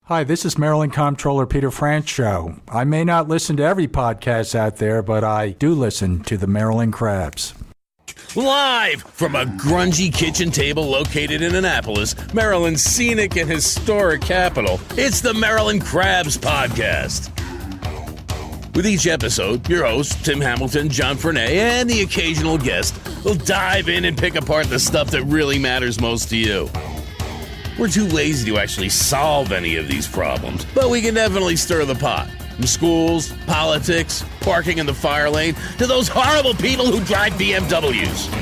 Hi, this is Maryland Comptroller Peter Francho. I may not listen to every podcast out there, but I do listen to the Maryland Crabs. Live from a grungy kitchen table located in Annapolis, Maryland's scenic and historic capital, it's the Maryland Crabs Podcast. With each episode, your hosts, Tim Hamilton, John Frenay, and the occasional guest will dive in and pick apart the stuff that really matters most to you. We're too lazy to actually solve any of these problems, but we can definitely stir the pot. From schools, politics, parking in the fire lane, to those horrible people who drive BMWs.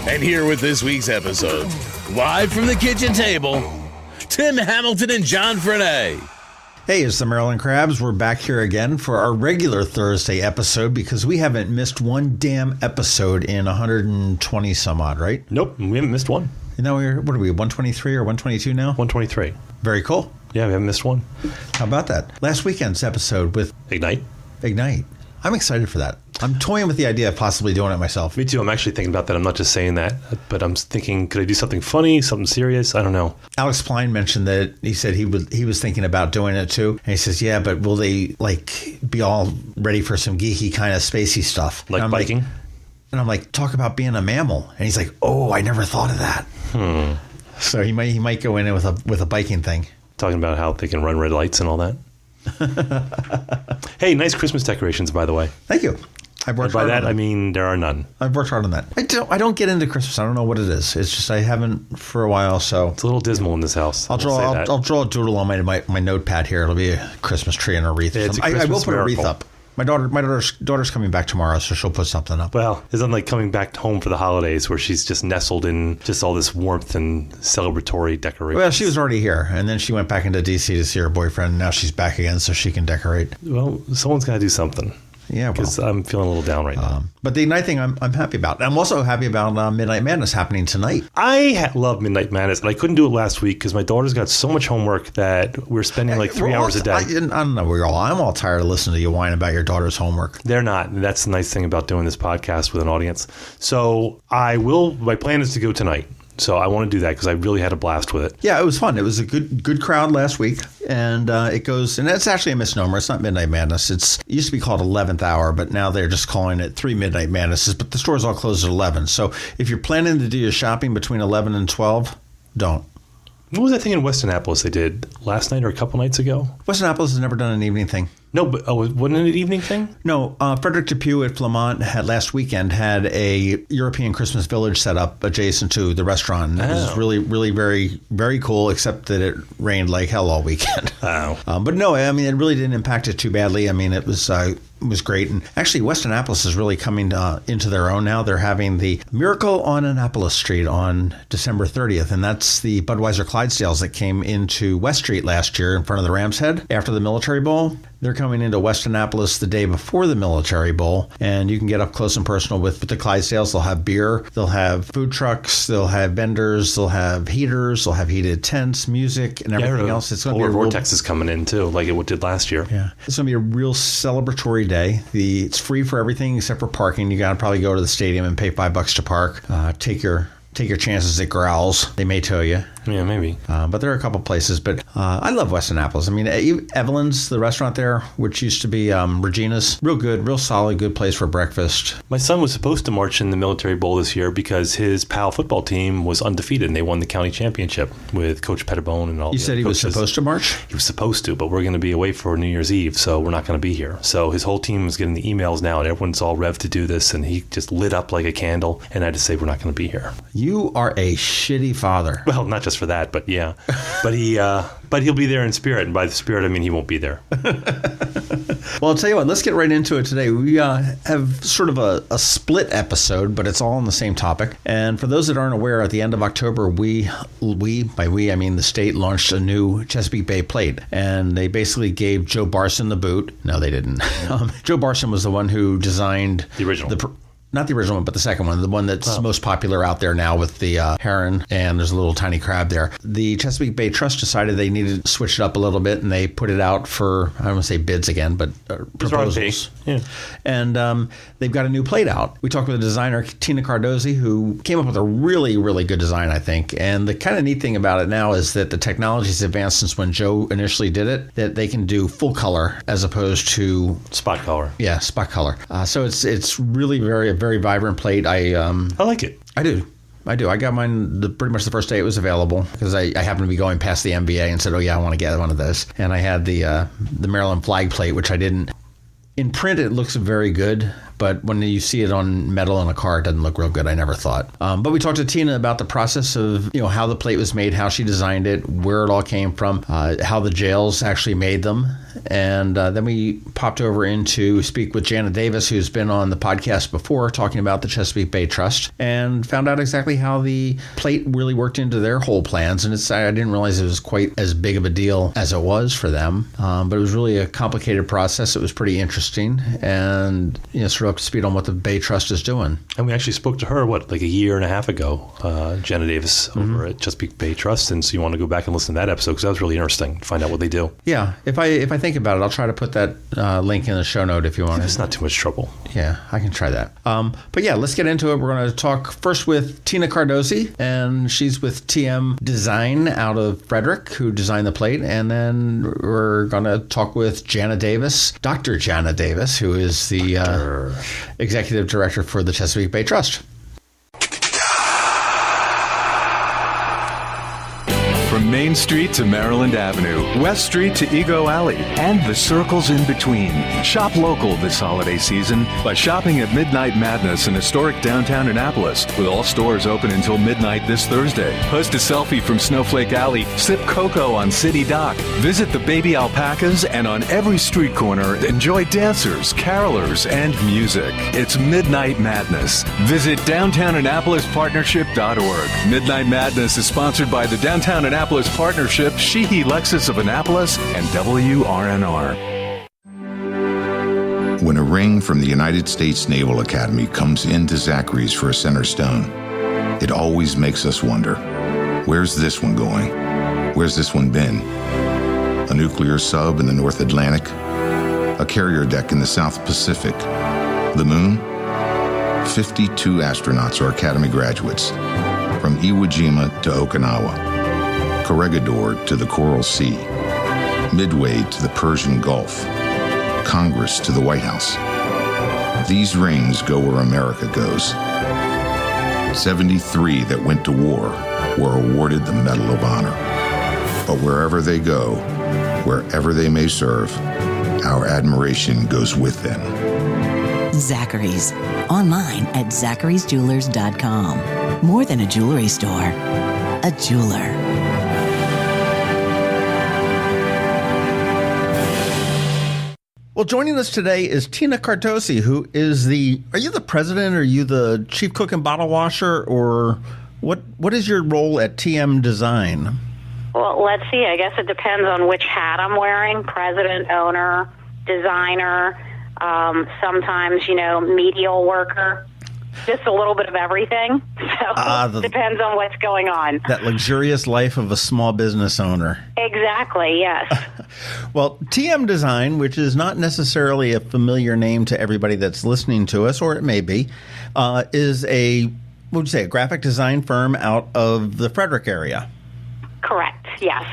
And here with this week's episode, live from the kitchen table, Tim Hamilton and John Frenay. Hey, it's the Maryland Crabs. We're back here again for our regular Thursday episode because we haven't missed one damn episode in 120 some odd, right? Nope, we haven't missed one. You know, what are we, 123 or 122 now? 123. Very cool. Yeah, we haven't missed one. How about that? Last weekend's episode with Ignite. I'm excited for that. I'm toying with the idea of possibly doing it myself. Me too. I'm actually thinking about that. I'm not just saying that, but I'm thinking, could I do something funny, something serious? I don't know. Alex Klein mentioned that he said he was thinking about doing it too. And he says, yeah, but will they be all ready for some geeky kind of spacey stuff? Like biking? And I'm like, talk about being a mammal. And he's like, oh, I never thought of that. So he might go in with a biking thing. Talking about how they can run red lights and all that. Hey, nice Christmas decorations, by the way. Thank you. I've worked by hard that, on that. I mean there are none. I've worked hard on that. I don't get into Christmas. I don't know what it is. It's just I haven't for a while. So it's a little dismal in this house. I'll draw a doodle on my notepad here. It'll be a Christmas tree and a wreath. Yeah, I will put miracle. a wreath up. My daughter's coming back tomorrow, so she'll put something up. Well, it's not like coming back home for the holidays where she's just nestled in just all this warmth and celebratory decorations. Well, she was already here, and then she went back into D.C. to see her boyfriend. Now she's back again, so she can decorate. Well, someone's got to do something. Yeah, because I'm feeling a little down right now. But the Ignite thing, I'm happy about. I'm also happy about Midnight Madness happening tonight. I love Midnight Madness, and I couldn't do it last week because my daughter's got so much homework that we're spending like 3 hours a day. I don't know. I'm all tired of listening to you whine about your daughter's homework. They're not. And that's the nice thing about doing this podcast with an audience. So my plan is to go tonight. So I want to do that because I really had a blast with it. Yeah, it was fun. It was a good crowd last week. And it goes, and that's actually a misnomer. It's not Midnight Madness. It used to be called 11th Hour, but now they're just calling it 3 Midnight Madnesses. But the stores all close at 11. So if you're planning to do your shopping between 11 and 12, don't. What was that thing in West Annapolis they did last night or a couple nights ago? West Annapolis has never done an evening thing. No, but wasn't it an evening thing? No, Frederick Depew at Flamont last weekend had a European Christmas village set up adjacent to the restaurant. It was really, really very, very cool, except that it rained like hell all weekend. Oh. But no, I mean, it really didn't impact it too badly. I mean, it was great. And actually, West Annapolis is really coming into their own now. They're having the Miracle on Annapolis Street on December 30th. And that's the Budweiser Clydesdales that came into West Street last year in front of the Rams Head after the Military Bowl. They're coming into West Annapolis the day before the Military Bowl, and you can get up close and personal with the Clydesdales. They'll have beer, they'll have food trucks, they'll have vendors, they'll have heaters, they'll have heated tents, music, and everything else. It's going to be Vortex is coming in too, like it did last year. Yeah, it's going to be a real celebratory day. It's free for everything except for parking. You got to probably go to the stadium and pay $5 to park. Take your chances at growls. They may tow you. Yeah, maybe. But there are a couple places. But I love West Annapolis. I mean, Evelyn's, the restaurant there, which used to be Regina's, real good, real solid, good place for breakfast. My son was supposed to march in the Military Bowl this year because his PAL football team was undefeated and they won the county championship with Coach Pettibone and all. You said he was supposed to march? He was supposed to, but we're going to be away for New Year's Eve, so we're not going to be here. So his whole team is getting the emails now, and everyone's all revved to do this, and he just lit up like a candle, and I had to say we're not going to be here. You are a shitty father. Well, not just for that, but yeah. But he'll be there in spirit, and by the spirit, I mean he won't be there. Well, I'll tell you what, let's get right into it today. We have sort of a split episode, but it's all on the same topic. And for those that aren't aware, at the end of October, by we, I mean the state, launched a new Chesapeake Bay plate. And they basically gave Joe Barson the boot. No, they didn't. Joe Barson was the one who designed the original. Not the original one, but the second one, the one that's most popular out there now with the heron, and there's a little tiny crab there. The Chesapeake Bay Trust decided they needed to switch it up a little bit, and they put it out for, I don't want to say bids again, but proposals. Yeah. And they've got a new plate out. We talked with the designer, Tina Cardozi, who came up with a really, really good design, I think. And the kind of neat thing about it now is that the technology's advanced since when Joe initially did it, that they can do full color as opposed to spot color. Yeah, spot color. So it's really a very vibrant plate. I like it. I do. I got mine pretty much the first day it was available because I happened to be going past the MBA and said, oh yeah, I want to get one of those. And I had the Maryland flag plate, which I didn't. In print, it looks very good, but when you see it on metal in a car, it doesn't look real good, I never thought. But we talked to Tina about the process of, how the plate was made, how she designed it, where it all came from, how the jails actually made them. And then we popped over in to speak with Jana Davis, who's been on the podcast before, talking about the Chesapeake Bay Trust, and found out exactly how the plate really worked into their whole plans. And I didn't realize it was quite as big of a deal as it was for them. But it was really a complicated process. It was pretty interesting, and sort of up to speed on what the Bay Trust is doing. And we actually spoke to her, like a year and a half ago, Jana Davis over at Chesapeake Bay Trust. And so you want to go back and listen to that episode because that was really interesting to find out what they do. Yeah. If I think about it, I'll try to put that link in the show note if you want. It's not too much trouble. Yeah, I can try that. But yeah, let's get into it. We're going to talk first with Tina Cardozi, and she's with TM Design out of Frederick, who designed the plate. And then we're going to talk with Jana Davis, Dr. Jana Davis, who is the executive director for the Chesapeake Bay Trust. From Main Street to Maryland Avenue, West Street to Ego Alley, and the circles in between. Shop local this holiday season by shopping at Midnight Madness in historic downtown Annapolis, with all stores open until midnight this Thursday. Post a selfie from Snowflake Alley, sip cocoa on City Dock, visit the baby alpacas, and on every street corner, enjoy dancers, carolers, and music. It's Midnight Madness. Visit DowntownAnnapolisPartnership.org. Midnight Madness is sponsored by the Downtown Annapolis Partnership, Sheehy Lexus of Annapolis, and WRNR. When a ring from the United States Naval Academy comes into Zachary's for a center stone, it always makes us wonder, where's this one going? Where's this one been? A nuclear sub in the North Atlantic? A carrier deck in the South Pacific? The moon? 52 astronauts are Academy graduates, from Iwo Jima to Okinawa, Corregidor to the Coral Sea, Midway to the Persian Gulf, Congress to the White House. These rings go where America goes. 73 that went to war were awarded the Medal of Honor. But wherever they go, wherever they may serve, our admiration goes with them. Zachary's. Online at zacharysjewelers.com. More than a jewelry store, a jeweler. Well, joining us today is Tina Cardozi, who is are you the president, or are you the chief cook and bottle washer, or what is your role at TM Design? Well, let's see. I guess it depends on which hat I'm wearing. President, owner, designer, sometimes, medial worker. Just a little bit of everything. So depends on what's going on. That luxurious life of a small business owner. Exactly, yes. Well, TM Design, which is not necessarily a familiar name to everybody that's listening to us, or it may be, is a graphic design firm out of the Frederick area. Correct, yes.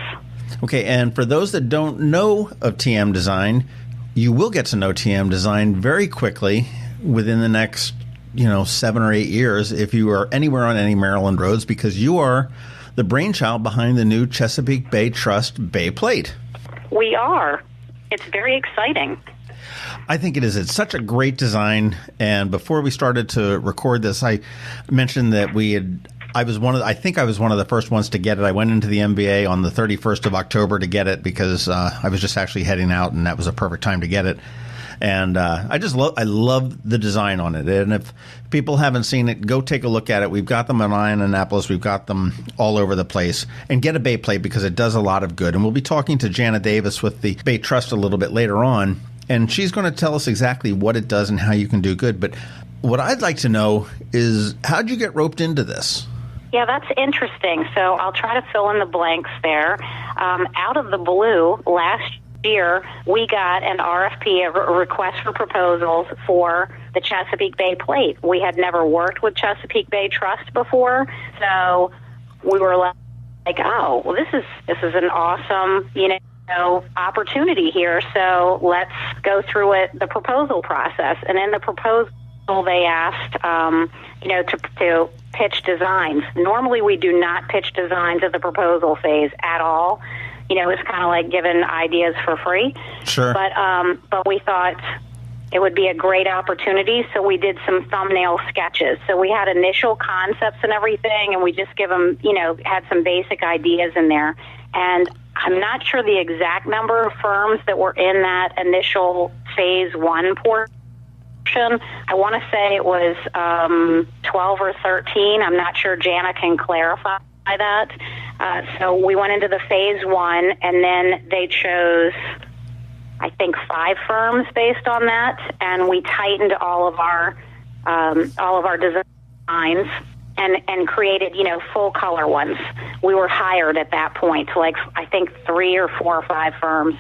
Okay, and for those that don't know of TM Design, you will get to know TM Design very quickly within the next 7 or 8 years if you are anywhere on any Maryland roads, because you are the brainchild behind the new Chesapeake Bay Trust Bay Plate. We are. It's very exciting. I think it is. It's such a great design. And before we started to record this, I mentioned that I was one of the first ones to get it. I went into the MBA on the 31st of October to get it because I was just actually heading out, and that was a perfect time to get it. And I love the design on it. And if people haven't seen it, go take a look at it. We've got them in Annapolis. We've got them all over the place. And get a Bay Plate because it does a lot of good. And we'll be talking to Jana Davis with the Bay Trust a little bit later on. And she's going to tell us exactly what it does and how you can do good. But what I'd like to know is, how'd you get roped into this? Yeah, that's interesting. So I'll try to fill in the blanks there. Out of the blue, last year, we got an RFP, a request for proposals for the Chesapeake Bay Plate. We had never worked with Chesapeake Bay Trust before, so we were like, oh, well, this is an awesome, opportunity here. So let's go through the proposal process. And in the proposal, they asked, to pitch designs. Normally, we do not pitch designs at the proposal phase at all. It's kind of like giving ideas for free. Sure. But we thought it would be a great opportunity, so we did some thumbnail sketches. So we had initial concepts and everything, and we just give them, had some basic ideas in there. And I'm not sure the exact number of firms that were in that initial phase 1 portion. I want to say it was 12 or 13. I'm not sure. Jana can clarify that. So we went into the phase 1, and then they chose, I think, 5 firms based on that, and we tightened all of our designs and created, full color ones. We were hired at that point, like I think 3 or 4 or 5 firms,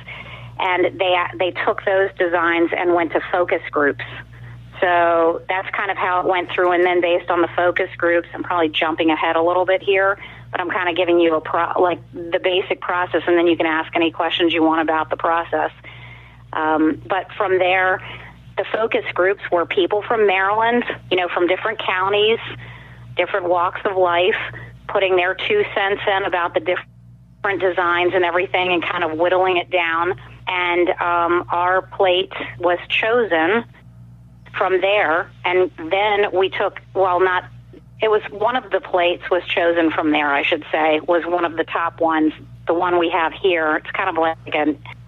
and they took those designs and went to focus groups. So that's kind of how it went through, and then based on the focus groups, I'm probably jumping ahead a little bit here, but I'm kind of giving you the basic process, and then you can ask any questions you want about the process. But from there, the focus groups were people from Maryland, from different counties, different walks of life, putting their 2 cents in about the different designs and everything and kind of whittling it down. And our plate was chosen from there, and then we took, it was one of the plates was chosen from there, I should say, was one of the top ones, the one we have here. It's kind of like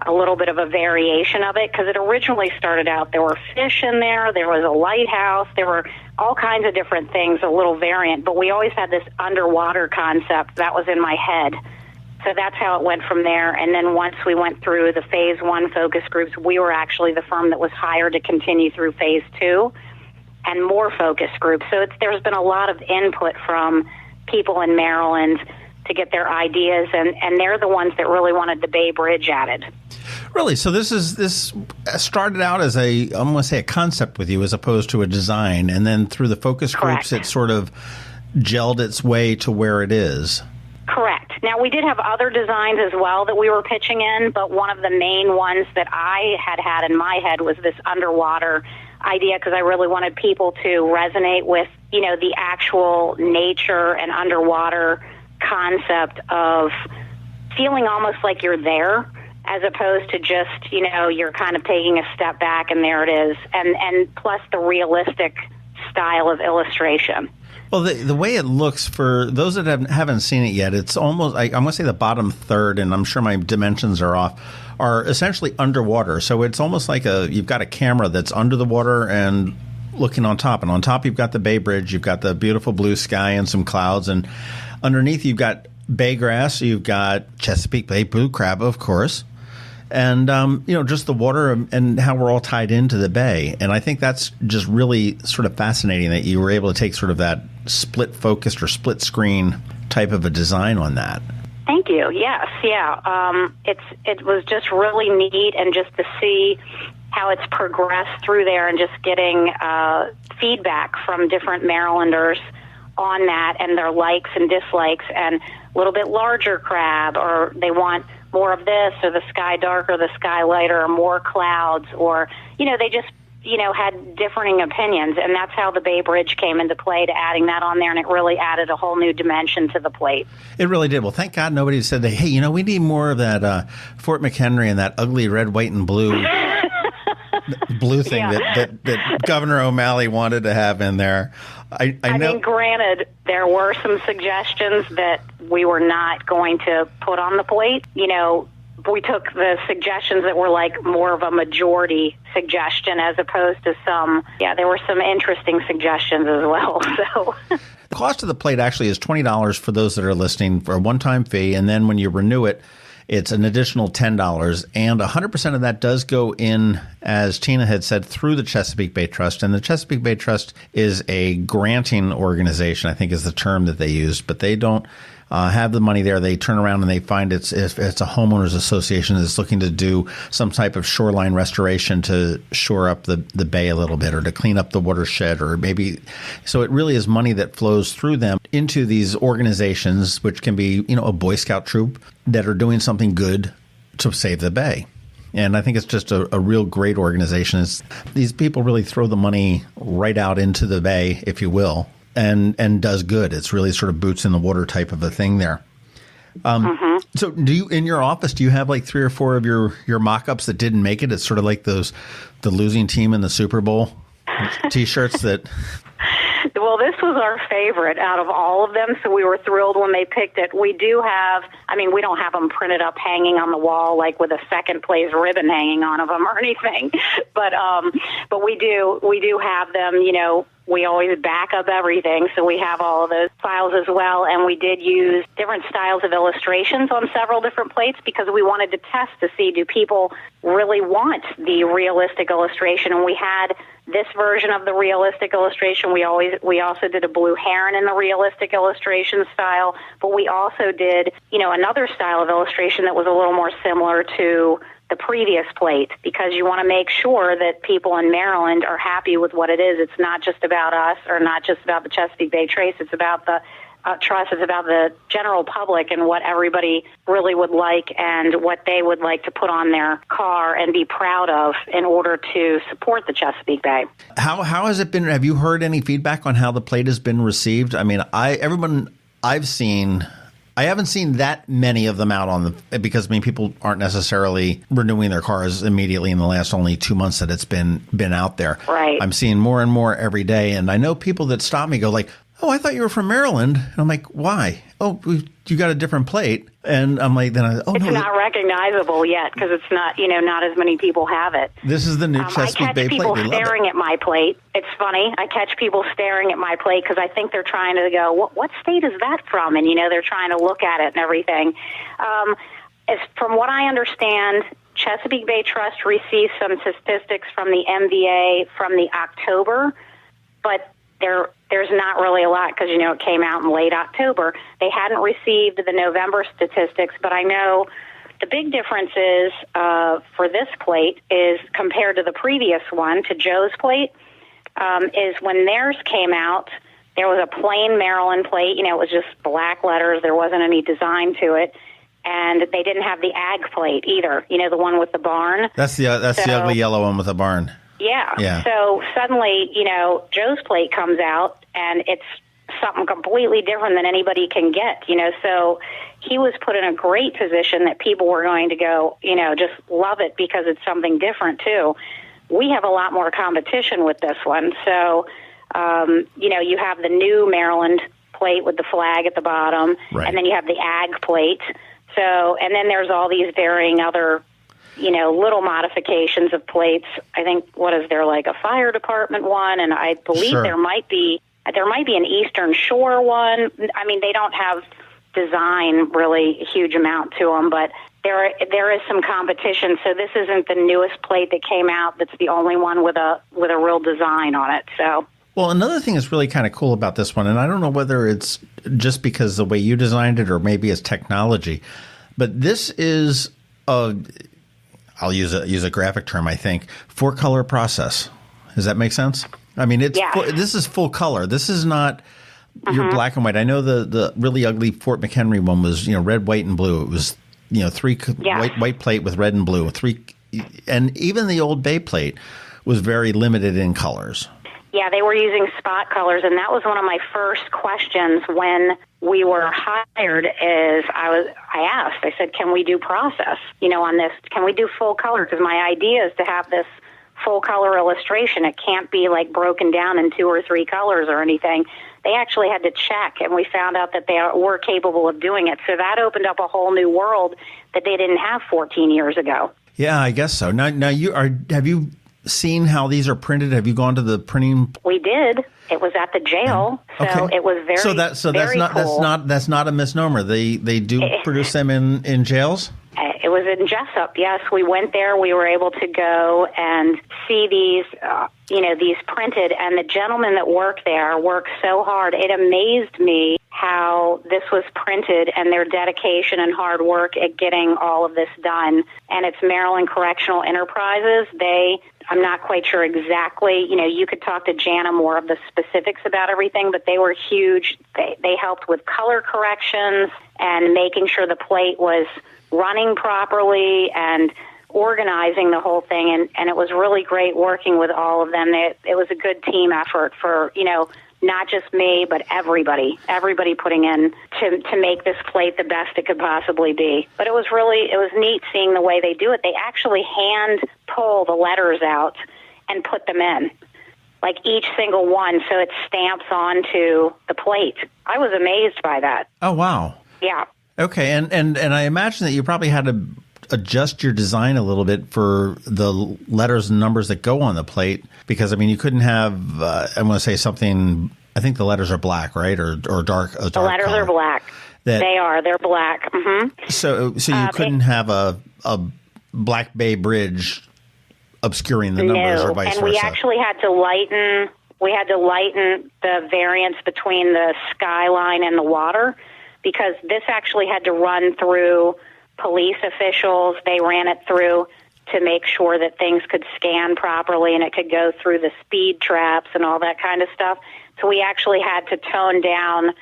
a little bit of a variation of it, because it originally started out, there were fish in there was a lighthouse, there were all kinds of different things, a little variant, but we always had this underwater concept that was in my head. So that's how it went from there. And then once we went through the phase 1 focus groups, we were actually the firm that was hired to continue through phase 2 and more focus groups. So there's been a lot of input from people in Maryland to get their ideas, and they're the ones that really wanted the Bay Bridge added. Really? So this started out as I'm going to say a concept with you as opposed to a design, and then through the focus groups, Correct. It sort of gelled its way to where it is. Correct. Now, we did have other designs as well that we were pitching in, but one of the main ones that I had in my head was this underwater idea, because I really wanted people to resonate with, the actual nature and underwater concept of feeling almost like you're there, as opposed to just, you're kind of taking a step back and there it is, and plus the realistic style of illustration. Well, the way it looks, for those that haven't seen it yet, it's almost, I'm going to say the bottom third, and I'm sure my dimensions are off, are essentially underwater. So it's almost like you've got a camera that's under the water and looking on top. And on top, you've got the Bay Bridge, you've got the beautiful blue sky and some clouds. And underneath, you've got bay grass, you've got Chesapeake Bay blue crab, of course. And, just the water and how we're all tied into the bay. And I think that's just really sort of fascinating that you were able to take sort of that split focused or split screen type of a design on that. Thank you. Yes, yeah. It was just really neat, and just to see how it's progressed through there, and just getting feedback from different Marylanders on that and their likes and dislikes, and a little bit larger crab, or they want more of this, or the sky darker, the sky lighter, or more clouds, or, they just, had differing opinions. And that's how the Bay Bridge came into play, to adding that on there, and it really added a whole new dimension to the plate. It really did. Well, thank God nobody said, hey, we need more of that Fort McHenry and that ugly red, white, and blue blue thing that Governor O'Malley wanted to have in there. I mean, granted, there were some suggestions that we were not going to put on the plate. We took the suggestions that were like more of a majority suggestion, as opposed to there were some interesting suggestions as well. So the cost of the plate actually is $20 for those that are listening, for a one-time fee, and then when you renew it, it's an additional $10, and 100% of that does go in, as Tina had said, through the Chesapeake Bay Trust. And the Chesapeake Bay Trust is a granting organization, I think is the term that they used, but they don't have the money there. They turn around and they find if it's a homeowners association that's looking to do some type of shoreline restoration to shore up the bay a little bit, or to clean up the watershed, or maybe. So it really is money that flows through them into these organizations, which can be, a Boy Scout troop that are doing something good to save the bay. And I think it's just a real great organization. These people really throw the money right out into the bay, if you will, and does good. It's really sort of boots in the water type of a thing there. So do you, in your office, do you have like 3 or 4 of your mock-ups that didn't make it? It's sort of like the losing team in the Super Bowl T-shirts that... Well, this was our favorite out of all of them, so we were thrilled when they picked it. We do have, we don't have them printed up hanging on the wall like with a second place ribbon hanging on of them or anything, but we do have them, we always back up everything, so we have all of those files as well, and we did use different styles of illustrations on several different plates because we wanted to test to see, do people really want the realistic illustration, and we had this version of the realistic illustration. We also did a blue heron in the realistic illustration style, but we also did, another style of illustration that was a little more similar to the previous plate, because you want to make sure that people in Maryland are happy with what it is. It's not just about us, or not just about the Chesapeake Bay Trace. It's about the trust. It's about the general public and what everybody really would like and what they would like to put on their car and be proud of in order to support the Chesapeake Bay. How has it been? Have you heard any feedback on how the plate has been received? Everyone I've seen, I haven't seen that many of them out because people aren't necessarily renewing their cars immediately in the last only 2 months that it's been out there. Right. I'm seeing more and more every day, and I know people that stop me go like, "Oh, I thought you were from Maryland." And I'm like, "Why?" "Oh, you got a different plate." And I'm like, it's not recognizable yet because it's not, not as many people have it. This is the new Chesapeake Bay plate. I catch people staring at my plate. It's funny. I catch people staring at my plate because I think they're trying to go, what state is that from? And, they're trying to look at it and everything. From what I understand, Chesapeake Bay Trust received some statistics from the MVA from the October, but there's not really a lot because, it came out in late October. They hadn't received the November statistics, but I know the big difference is for this plate is compared to the previous one, to Joe's plate, is when theirs came out, there was a plain Maryland plate. It was just black letters. There wasn't any design to it. And they didn't have the ag plate either, the one with the barn. That's the ugly yellow one with the barn. Yeah. So suddenly, Joe's plate comes out, and it's something completely different than anybody can get, So he was put in a great position that people were going to go, just love it because it's something different, too. We have a lot more competition with this one. So, you have the new Maryland plate with the flag at the bottom, right, and then you have the ag plate. So, and then there's all these varying other little modifications of plates. I think, like a fire department one, and I believe sure, there might be an Eastern Shore one. They don't have design really a huge amount to them, but there is some competition. So this isn't the newest plate that came out that's the only one with a real design on it. So. Well, another thing that's really kind of cool about this one, and I don't know whether it's just because the way you designed it or maybe it's technology, but this is I'll use a graphic term, I think, 4-color process. Does that make sense? This is full color. This is not your black and white. I know the really ugly Fort McHenry one was, red, white, and blue. It was, 3 white plate with red and blue. 3, and even the old Bay plate was very limited in colors. Yeah, they were using spot colors, and that was one of my first questions when we were hired. I said, can we do process, on this? Can we do full color? Because my idea is to have this full color illustration. It can't be like broken down in 2 or 3 colors or anything. They actually had to check, and we found out that they were capable of doing it. So that opened up a whole new world that they didn't have 14 years ago. Yeah, I guess so. Now have you seen how these are printed? Have you gone to the printing? We did. It was at the jail, so it was very. That's cool. not a misnomer. They do produce them in jails. It was in Jessup. Yes, we went there. We were able to go and see these, these printed. And the gentleman that worked there worked so hard. It amazed me how this was printed and their dedication and hard work at getting all of this done. And it's Maryland Correctional Enterprises. I'm not quite sure exactly. You could talk to Jana more of the specifics about everything, but they were huge. They helped with color corrections and making sure the plate was running properly and organizing the whole thing. And it was really great working with all of them. It was a good team effort for, not just me, but everybody putting in to make this plate the best it could possibly be. But it was neat seeing the way they do it. They actually hand pull the letters out and put them in, like each single one, so it stamps onto the plate. I was amazed by that. Oh, wow. Yeah. Okay, and I imagine that you probably had to adjust your design a little bit for the letters and numbers that go on the plate, because you couldn't have I'm going to say something. I think the letters are black, right, or dark. The letters color. are black. They're black. Mm-hmm. So you couldn't have a Black Bay Bridge obscuring the numbers, or vice versa. And we actually had to lighten. We had to lighten the variance between the skyline and the water, because this actually had to run through police officials. They ran it through to make sure that things could scan properly and it could go through the speed traps and all that kind of stuff. So we actually had to tone down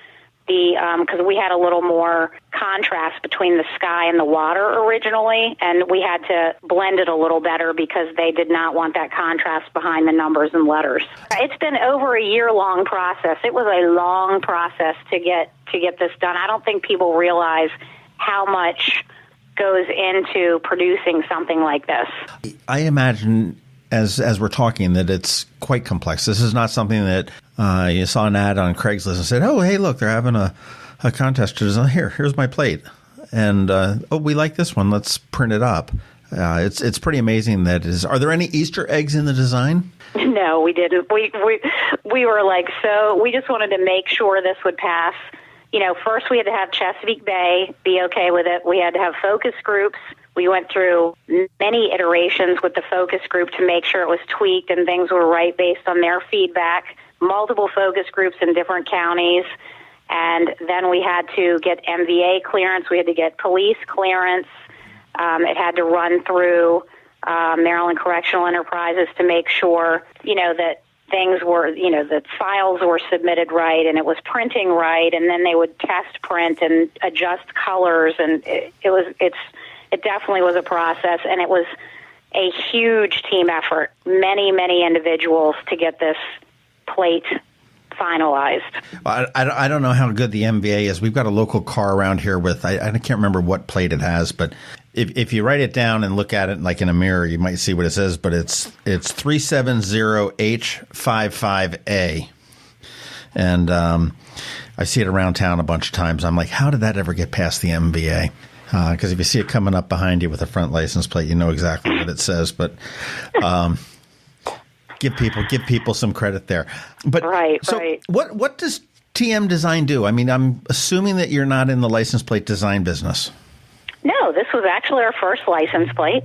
because we had a little more contrast between the sky and the water originally, and we had to blend it a little better because they did not want that contrast behind the numbers and letters. It's been over a year-long process. It was a long process to get this done. I don't think people realize how much goes into producing something like this. I imagine, as we're talking, that it's quite complex. This is not something that you saw an ad on Craigslist and said, "Oh, hey, look, they're having a contest to design. Here's my plate, and we like this one. Let's print it up." It's pretty amazing that it is. Are there any Easter eggs in the design? No, we didn't. We were like, so we just wanted to make sure this would pass. First we had to have Chesapeake Bay be okay with it. We had to have focus groups. We went through many iterations with the focus group to make sure it was tweaked and things were right based on their feedback. Multiple focus groups in different counties. And then we had to get MVA clearance. We had to get police clearance. It had to run through Maryland Correctional Enterprises to make sure, that things were, the files were submitted right and it was printing right, and then they would test print and adjust colors, and it definitely was a process, and it was a huge team effort. Many, many individuals to get this plate finalized. Well, I don't know how good the MVA is. We've got a local car around here with, I can't remember what plate it has, but if you write it down and look at it like in a mirror, you might see what it says, but it's 370H55A. And I see it around town a bunch of times. I'm like, how did that ever get past the MVA? Because if you see it coming up behind you with a front license plate, you know exactly what it says. But give people some credit there. But right. What does TM Design do? I'm assuming that you're not in the license plate design business. No, this was actually our first license plate.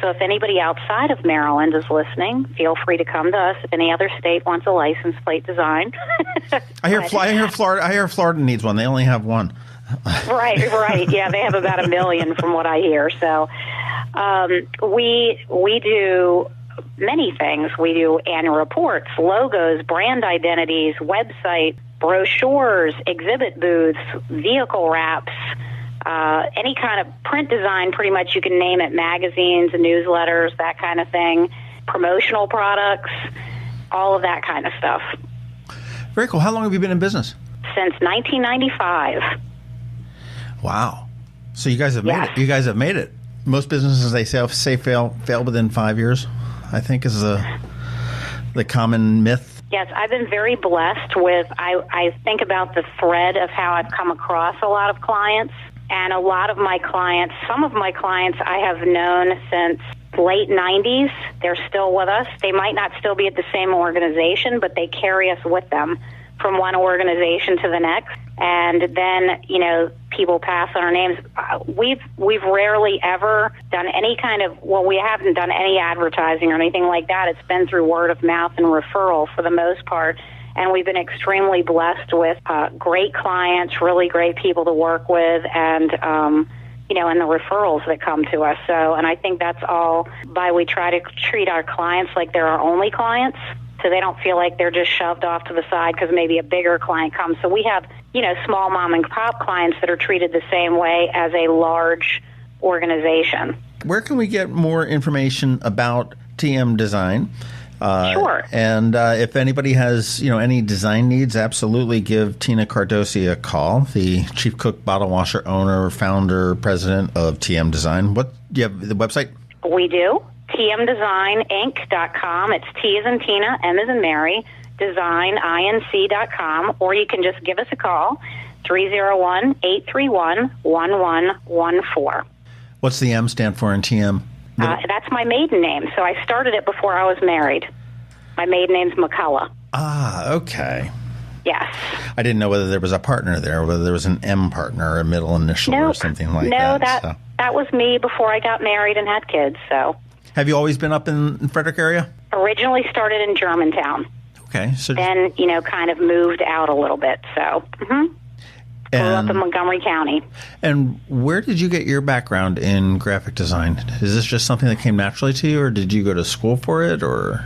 So if anybody outside of Maryland is listening, feel free to come to us. If any other state wants a license plate design. I hear Florida needs one. They only have one. Right. Yeah, they have about 1 million from what I hear. So we do many things. We do annual reports, logos, brand identities, website, brochures, exhibit booths, vehicle wraps, any kind of print design, pretty much you can name it, magazines, newsletters, that kind of thing, promotional products, all of that kind of stuff. Very cool. How long have you been in business? Since 1995. Wow. So you guys have made it. You guys have made it. Most businesses, they say fail within 5 years, I think is the common myth. Yes, I've been very blessed with, I think about the thread of how I've come across a lot of clients. And a lot of my clients, some of my clients I have known since late 90s. They're still with us. They might not still be at the same organization, but they carry us with them from one organization to the next. And then, people pass on our names. We've rarely ever done any kind of, we haven't done any advertising or anything like that. It's been through word of mouth and referral for the most part. And we've been extremely blessed with great clients, really great people to work with, and and the referrals that come to us. So, and I think that's all by we try to treat our clients like they're our only clients, so they don't feel like they're just shoved off to the side because maybe a bigger client comes. So we have, small mom and pop clients that are treated the same way as a large organization. Where can we get more information about TM Design? Sure. And if anybody has, any design needs, absolutely give Tina Cardosi a call, the chief cook, bottle washer, owner, founder, president of TM Design. Do you have the website? We do. tmdesigninc.com. It's T as in Tina, M as in Mary, designinc.com, or you can just give us a call, 301-831-1114. What's the M stand for in TM? That's my maiden name, so I started it before I was married. My maiden name's McCullough. Ah, okay. Yes. I didn't know whether there was a partner there, whether there was an M partner or a middle initial or something like that. No, that was me before I got married and had kids. So. Have you always been up in Frederick area? Originally started in Germantown. Okay. So then, kind of moved out a little bit. So, grew up in Montgomery County. And where did you get your background in graphic design? Is this just something that came naturally to you, or did you go to school for it, or?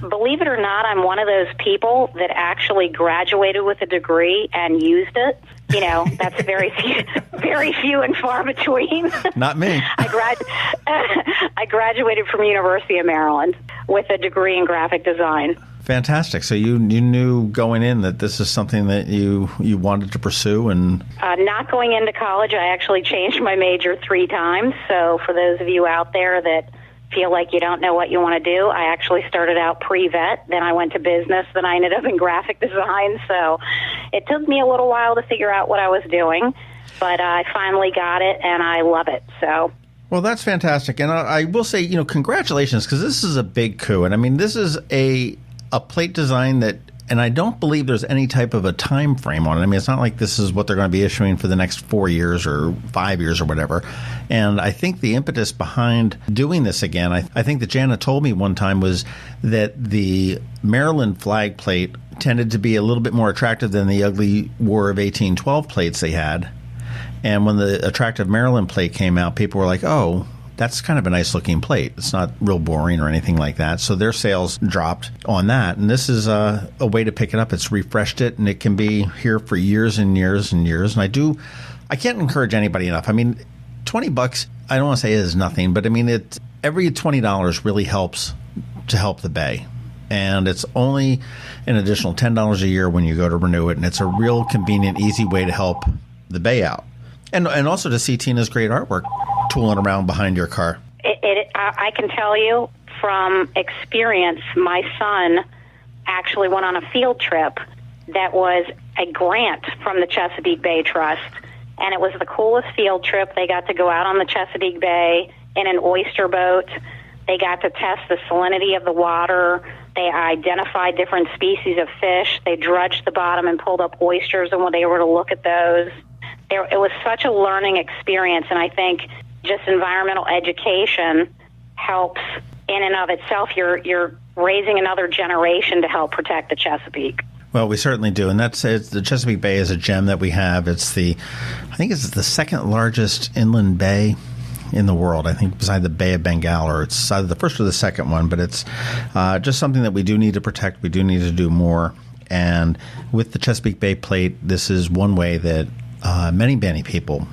Believe it or not, I'm one of those people that actually graduated with a degree and used it. That's very few and far between. Not me. I graduated from University of Maryland with a degree in graphic design. Fantastic. So you knew going in that this is something that you wanted to pursue? And not going into college, I actually changed my major 3 times. So for those of you out there that feel like you don't know what you want to do, I actually started out pre-vet, then I went to business, then I ended up in graphic design. So it took me a little while to figure out what I was doing, but I finally got it, and I love it. So. Well, that's fantastic. And I will say, congratulations, because this is a big coup. And I mean, this is a plate design that, and I don't believe there's any type of a time frame on it. I mean, it's not like this is what they're going to be issuing for the next 4 years or 5 years or whatever. And I think the impetus behind doing this again, I think that Jana told me one time, was that the Maryland flag plate tended to be a little bit more attractive than the ugly War of 1812 plates they had. And when the attractive Maryland plate came out, people were like, oh, that's kind of a nice looking plate. It's not real boring or anything like that. So their sales dropped on that. And this is a way to pick it up. It's refreshed it, and it can be here for years and years and years. And I can't encourage anybody enough. I mean, $20, I don't want to say it is nothing, but I mean, every $20 really helps to help the Bay. And it's only an additional $10 a year when you go to renew it. And it's a real convenient, easy way to help the Bay out. And also to see Tina's great artwork tooling around behind your car. I can tell you from experience, my son actually went on a field trip that was a grant from the Chesapeake Bay Trust, and it was the coolest field trip. They got to go out on the Chesapeake Bay in an oyster boat. They got to test the salinity of the water. They identified different species of fish. They dredged the bottom and pulled up oysters, and when they were to look at those, it was such a learning experience, and I think just environmental education helps in and of itself. You're raising another generation to help protect the Chesapeake. Well, we certainly do, and the Chesapeake Bay is a gem that we have. I think it's the second largest inland bay in the world. I think beside the Bay of Bengal, or it's either the first or the second one. But it's just something that we do need to protect. We do need to do more. And with the Chesapeake Bay plate, this is one way that many people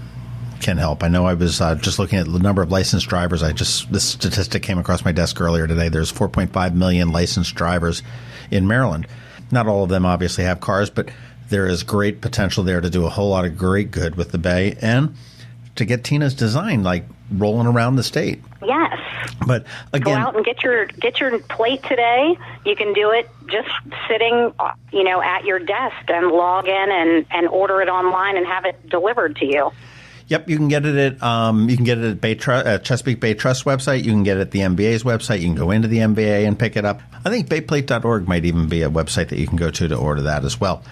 can help. I know I was just looking at the number of licensed drivers. This statistic came across my desk earlier today. There's 4.5 million licensed drivers in Maryland. Not all of them obviously have cars, but there is great potential there to do a whole lot of great good with the Bay and to get Tina's design like rolling around the state. Yes. But again, go out and get your plate today. You can do it just sitting, at your desk and log in and order it online and have it delivered to you. Yep, you can get it at Chesapeake Bay Trust website. You can get it at the MBA's website. You can go into the MBA and pick it up. I think bayplate.org might even be a website that you can go to order that as well.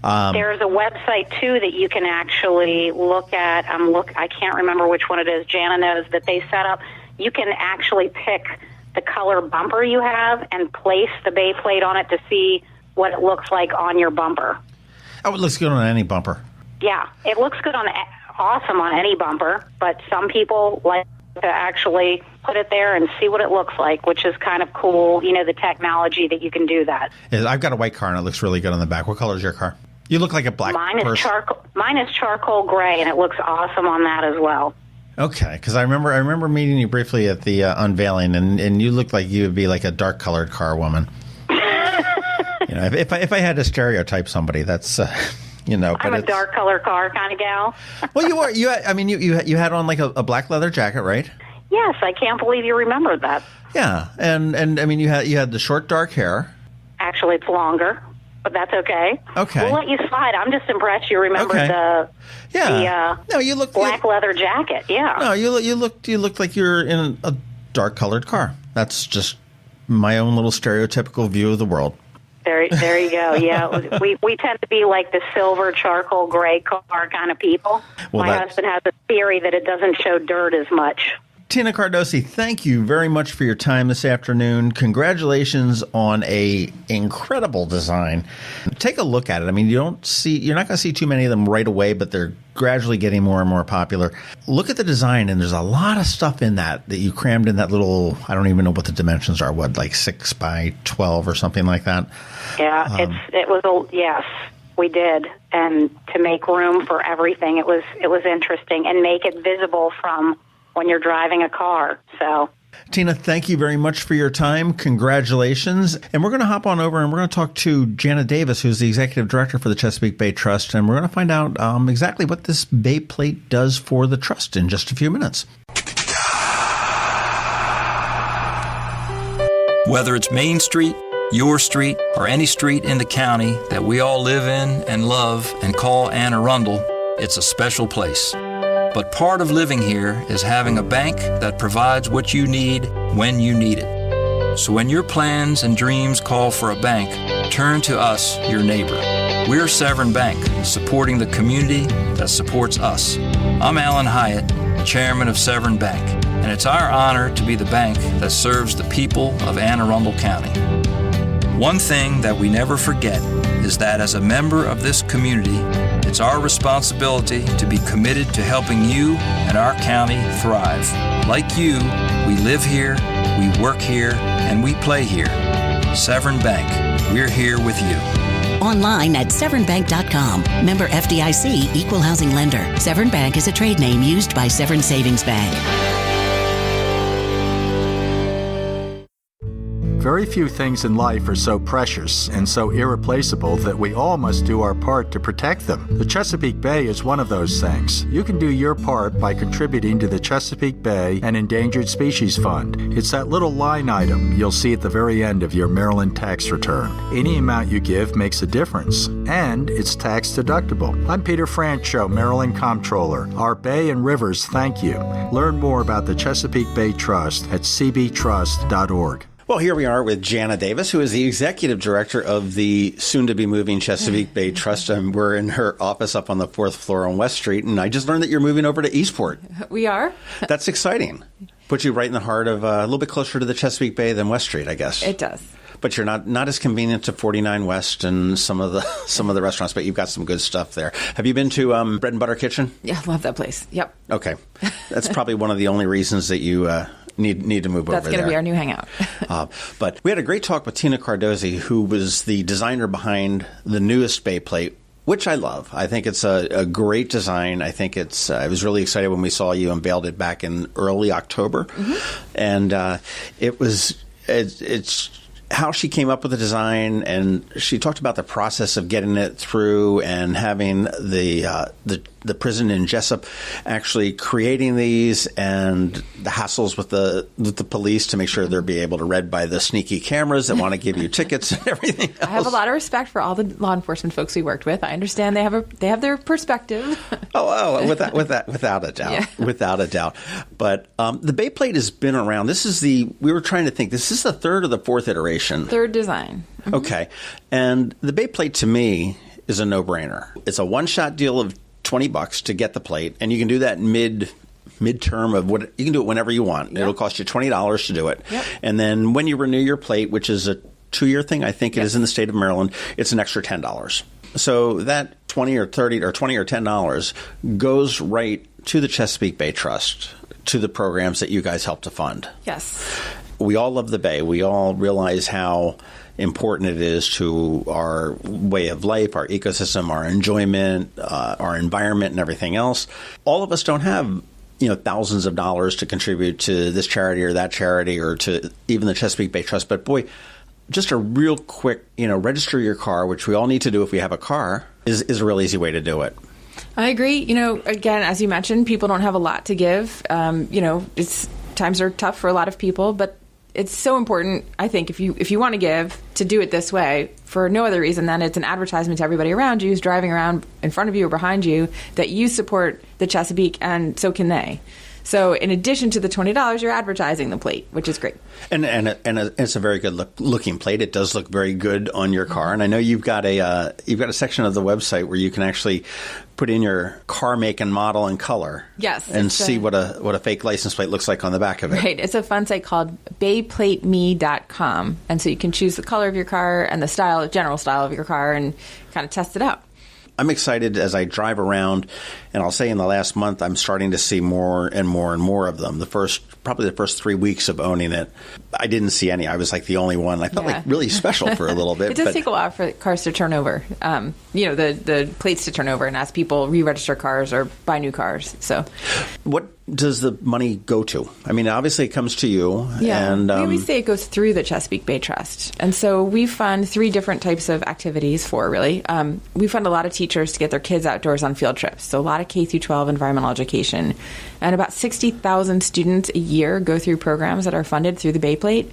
There's a website, too, that you can actually look at. I can't remember which one it is. Jana knows that they set up. You can actually pick the color bumper you have and place the bay plate on it to see what it looks like on your bumper. Oh, it looks good on any bumper. Yeah, it looks good awesome on any bumper, but some people like to actually put it there and see what it looks like, which is kind of cool, the technology that you can do that. I've got a white car, and it looks really good on the back. What color is your car? You look like a black person. Mine is charcoal gray, and it looks awesome on that as well. Okay, because I remember meeting you briefly at the unveiling, and you looked like you would be like a dark-colored car woman. If I had to stereotype somebody, that's... but I'm a dark color car kind of gal. Well, you are. You had on like a black leather jacket, right? Yes, I can't believe you remembered that. Yeah, and I mean you had the short dark hair. Actually, it's longer, but that's okay. Okay, we'll let you slide. I'm just impressed you remembered you look black leather jacket. Yeah. No, you looked like you're in a dark colored car. That's just my own little stereotypical view of the world. There you go. Yeah, we tend to be like the silver, charcoal, gray car kind of people. Well, my husband has a theory that it doesn't show dirt as much. Tina Cardosi, thank you very much for your time this afternoon. Congratulations on a incredible design. Take a look at it. I mean, you're not going to see too many of them right away, but they're gradually getting more and more popular. Look at the design, and there's a lot of stuff in that you crammed in that little, I don't even know what the dimensions are, like 6 by 12 or something like that? Yeah, yes, we did. And to make room for everything, it was interesting, and make it visible from when you're driving a car. So, Tina, thank you very much for your time. Congratulations. And we're going to hop on over and we're going to talk to Jana Davis, who's the executive director for the Chesapeake Bay Trust. And we're going to find out exactly what this Bay Plate does for the trust in just a few minutes. Whether it's Main Street, your street, or any street in the county that we all live in and love and call Anne Arundel, it's a special place. But part of living here is having a bank that provides what you need when you need it. So when your plans and dreams call for a bank, turn to us, your neighbor. We're Severn Bank, supporting the community that supports us. I'm Alan Hyatt, chairman of Severn Bank, and it's our honor to be the bank that serves the people of Anne Arundel County. One thing that we never forget is that as a member of this community, it's our responsibility to be committed to helping you and our county thrive. Like you, we live here, we work here, and we play here. Severn Bank, we're here with you. Online at severnbank.com. Member FDIC, equal housing lender. Severn Bank is a trade name used by Severn Savings Bank. Very few things in life are so precious and so irreplaceable that we all must do our part to protect them. The Chesapeake Bay is one of those things. You can do your part by contributing to the Chesapeake Bay and Endangered Species Fund. It's that little line item you'll see at the very end of your Maryland tax return. Any amount you give makes a difference, and it's tax deductible. I'm Peter Francho, Maryland Comptroller. Our bay and rivers thank you. Learn more about the Chesapeake Bay Trust at cbtrust.org. Well, here we are with Jana Davis, who is the executive director of the soon-to-be-moving Chesapeake Bay Trust. And we're in her office up on the 4th floor on West Street. And I just learned that you're moving over to Eastport. We are. That's exciting. Puts you right in the heart of a little bit closer to the Chesapeake Bay than West Street, I guess. It does. But you're not as convenient to 49 West and some of the restaurants, but you've got some good stuff there. Have you been to Bread and Butter Kitchen? Yeah, love that place. Yep. Okay. That's probably one of the only reasons that you need to move over there. That's going to be our new hangout. But we had a great talk with Tina Cardosi, who was the designer behind the newest Bay Plate, which I love. I think it's a great design. I think it's. I was really excited when we saw you unveiled it back in early October, and it's how she came up with the design, and she talked about the process of getting it through and having the prison in Jessup actually creating these, and the hassles with the police to make sure they'll be able to read by the sneaky cameras that want to give you tickets and everything else. I have a lot of respect for all the law enforcement folks we worked with. I understand they have their perspective. Without a doubt, yeah. Without a doubt. But the Bay Plate has been around. This is we were trying to think. This is the third or the fourth iteration. Third design. Okay, and the Bay Plate to me is a no-brainer. It's a one-shot deal of $20 to get the plate, and you can do that midterm of what you can do it whenever you want. Yep. It'll cost you $20 to do it. Yep. And then when you renew your plate, which is a 2-year thing, I think it is in the state of Maryland, it's an extra $10. So that $20 or $30 or $20 or $10 goes right to the Chesapeake Bay Trust, to the programs that you guys help to fund. Yes. We all love the Bay. We all realize how important it is to our way of life, our ecosystem, our enjoyment, our environment, and everything else. All of us don't have thousands of dollars to contribute to this charity or that charity or to even the Chesapeake Bay Trust. But boy, just a real quick, register your car, which we all need to do if we have a car, is a real easy way to do it. I agree. Again, as you mentioned, people don't have a lot to give. Times are tough for a lot of people, but it's so important, I think, if you want to give, to do it this way for no other reason than it's an advertisement to everybody around you who's driving around in front of you or behind you that you support the Chesapeake, and so can they. So in addition to the $20, you're advertising the plate, which is great. And it's a very good looking plate. It does look very good on your car. And I know you've got a section of the website where you can actually put in your car make and model and color. Yes. And see what a fake license plate looks like on the back of it. Right. It's a fun site called bayplateme.com. And so you can choose the color of your car and the general style of your car and kind of test it out. I'm excited as I drive around, and I'll say in the last month I'm starting to see more and more and more of them. Probably the first 3 weeks of owning it, I didn't see any. I was like the only one. I felt like really special for a little bit. It does take a while for cars to turn over, the plates to turn over, and as people re-register cars or buy new cars. So, what does the money go to? I mean, obviously it comes to you. Yeah, and we always say it goes through the Chesapeake Bay Trust. And so we fund 3 different types of activities we fund a lot of teachers to get their kids outdoors on field trips. So a lot of K through 12 environmental education. And about 60,000 students a year go through programs that are funded through the Bay Plate,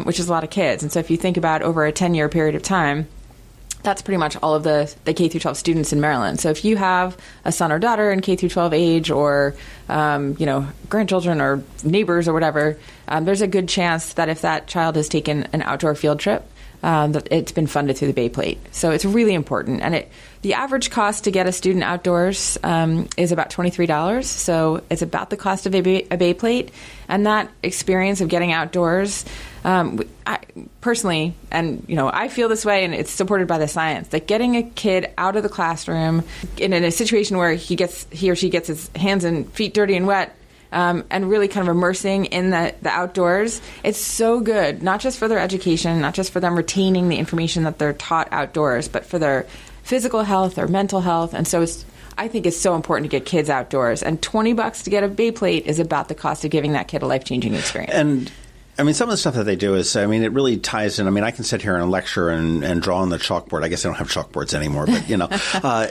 which is a lot of kids. And so if you think about over a 10-year period of time, that's pretty much all of the K through 12 students in Maryland. So if you have a son or daughter in K through 12 age, or grandchildren or neighbors or whatever, there's a good chance that if that child has taken an outdoor field trip, that it's been funded through the Bay Plate. So it's really important. And the average cost to get a student outdoors is about $23. So it's about the cost of a Bay Plate. And that experience of getting outdoors, I personally, and I feel this way, and it's supported by the science, that getting a kid out of the classroom in a situation where he or she gets his hands and feet dirty and wet, and really kind of immersing in the outdoors, it's so good, not just for their education, not just for them retaining the information that they're taught outdoors, but for their physical health, their mental health. And so I think it's so important to get kids outdoors. And $20 to get a Bay Plate is about the cost of giving that kid a life-changing experience. And I mean, some of the stuff that they do is, it really ties in. I mean, I can sit here and lecture and draw on the chalkboard. I guess they don't have chalkboards anymore, but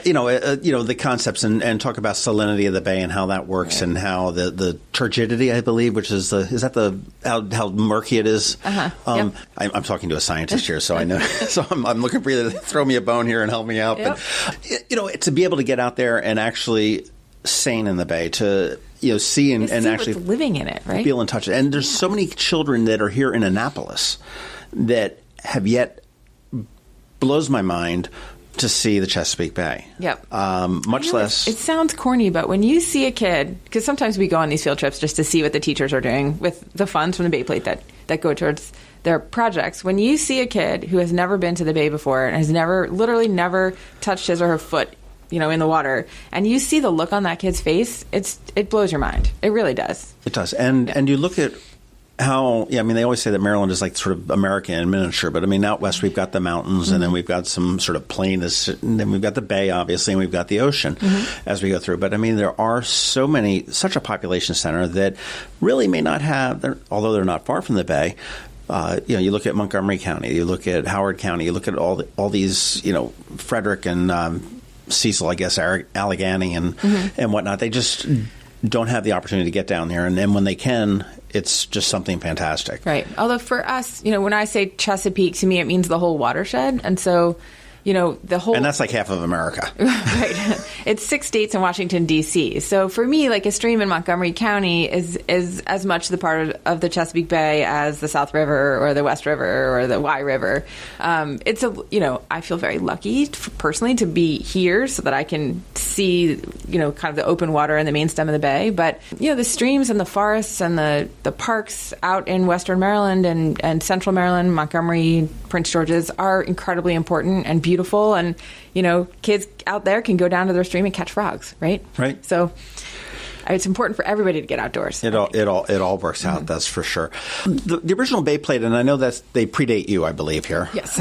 the concepts and talk about salinity of the bay and how that works, and how the turgidity, I believe, which is how murky it is. Yep. I'm talking to a scientist here, so I know. So I'm looking for you to throw me a bone here and help me out. Yep. But to be able to get out there and actually sail in the bay, to see and actually what's living in it, right? Feel and touch it. And there's so many children that are here in Annapolis that have yet, blows my mind, to see the Chesapeake Bay. Yep. Much less. It sounds corny, but when you see a kid, because sometimes we go on these field trips just to see what the teachers are doing with the funds from the Bay Plate that go towards their projects. When you see a kid who has never been to the Bay before and has literally never touched his or her foot in the water, and you see the look on that kid's face, it blows your mind. It really does. It does. And you look at how, they always say that Maryland is like sort of America in miniature, but out west we've got the mountains, and then we've got some sort of plain, and then we've got the bay, obviously, and we've got the ocean as we go through. But there are such a population center that really may not have, although they're not far from the bay. You look at Montgomery County, you look at Howard County, you look at all these, Frederick and Cecil, I guess, Allegheny and whatnot. They just don't have the opportunity to get down there. And then when they can, it's just something fantastic. Right. Although for us, when I say Chesapeake, to me it means the whole watershed. And so, the whole... And that's like half of America. Right. It's 6 states and Washington, D.C. So for me, like a stream in Montgomery County is as much the part of the Chesapeake Bay as the South River or the West River or the Wye River. I feel very lucky personally to be here so that I can see, kind of the open water and the main stem of the bay. But, the streams and the forests and the parks out in Western Maryland and Central Maryland, Montgomery, Prince George's are incredibly important and beautiful. And, kids out there can go down to their stream and catch frogs, right? Right. So it's important for everybody to get outdoors. It all works out, that's for sure. The original Bay Plate, and I know that they predate you, I believe, here. Yes.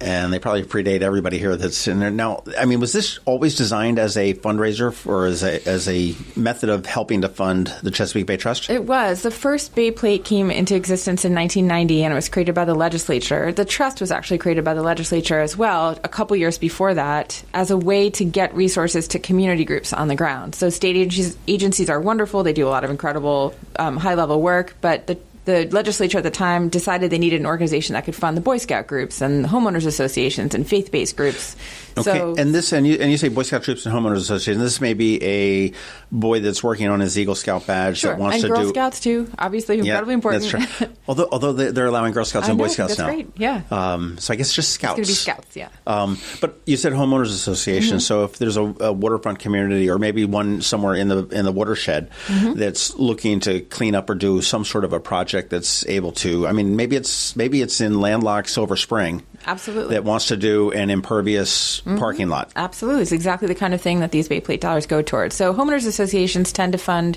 And they probably predate everybody here that's in there. Now, I mean, was this always designed as a fundraiser or as a method of helping to fund the Chesapeake Bay Trust? It was. The first Bay Plate came into existence in 1990, and it was created by the legislature. The trust was actually created by the legislature as well a couple years before that as a way to get resources to community groups on the ground. So state agencies are wonderful. They do a lot of incredible high-level work, but the legislature at the time decided they needed an organization that could fund the Boy Scout groups and the homeowners associations and faith-based groups. Okay, So, and you say Boy Scout troops and homeowners association. This may be a boy that's working on his Eagle Scout badge sure. that wants and to Girl do. Scouts too, obviously incredibly important. That's true. Although they're allowing Girl Scouts and Boy Scouts that's now. Great. Yeah. So I guess just Scouts. It's going to be Scouts. Yeah. But you said homeowners association. So if there's a waterfront community or maybe one somewhere in the watershed that's looking to clean up or do some sort of a project that's able to. I mean, maybe it's in landlocked Silver Spring. Absolutely. That wants to do an impervious parking lot. Absolutely. It's exactly the kind of thing that these Bay Plate dollars go towards. So homeowners associations tend to fund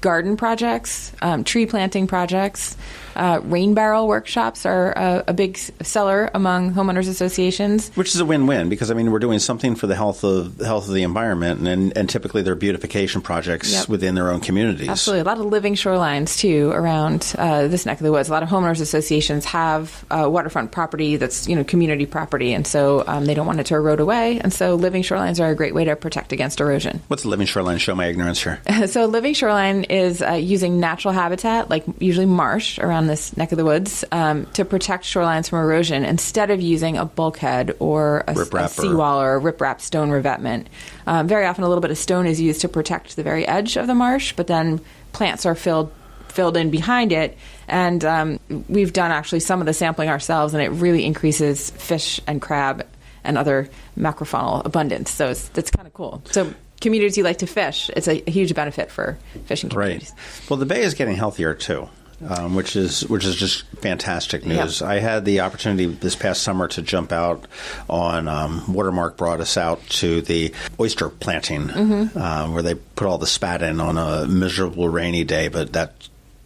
garden projects, tree planting projects. Rain barrel workshops are a big seller among homeowners associations. Which is a win-win because, I mean, we're doing something for the health of the environment, and typically they're beautification projects within their own communities. Absolutely. A lot of living shorelines, too, around this neck of the woods. A lot of homeowners associations have waterfront property that's, community property, and so they don't want it to erode away. And so living shorelines are a great way to protect against erosion. What's a living shoreline? Show my ignorance here. So a living shoreline is using natural habitat, like usually marsh around this neck of the woods, to protect shorelines from erosion instead of using a bulkhead or a seawall or a riprap stone revetment. Very often a little bit of stone is used to protect the very edge of the marsh, but then plants are filled in behind it. And we've done actually some of the sampling ourselves, and it really increases fish and crab and other macrofaunal abundance. So it's kind of cool. So communities who like to fish, it's a huge benefit for fishing communities. Right. Well, the bay is getting healthier too. Which is just fantastic news. Yep. I had the opportunity this past summer to jump out on Watermark brought us out to the oyster planting where they put all the spat in on a miserable rainy day, but that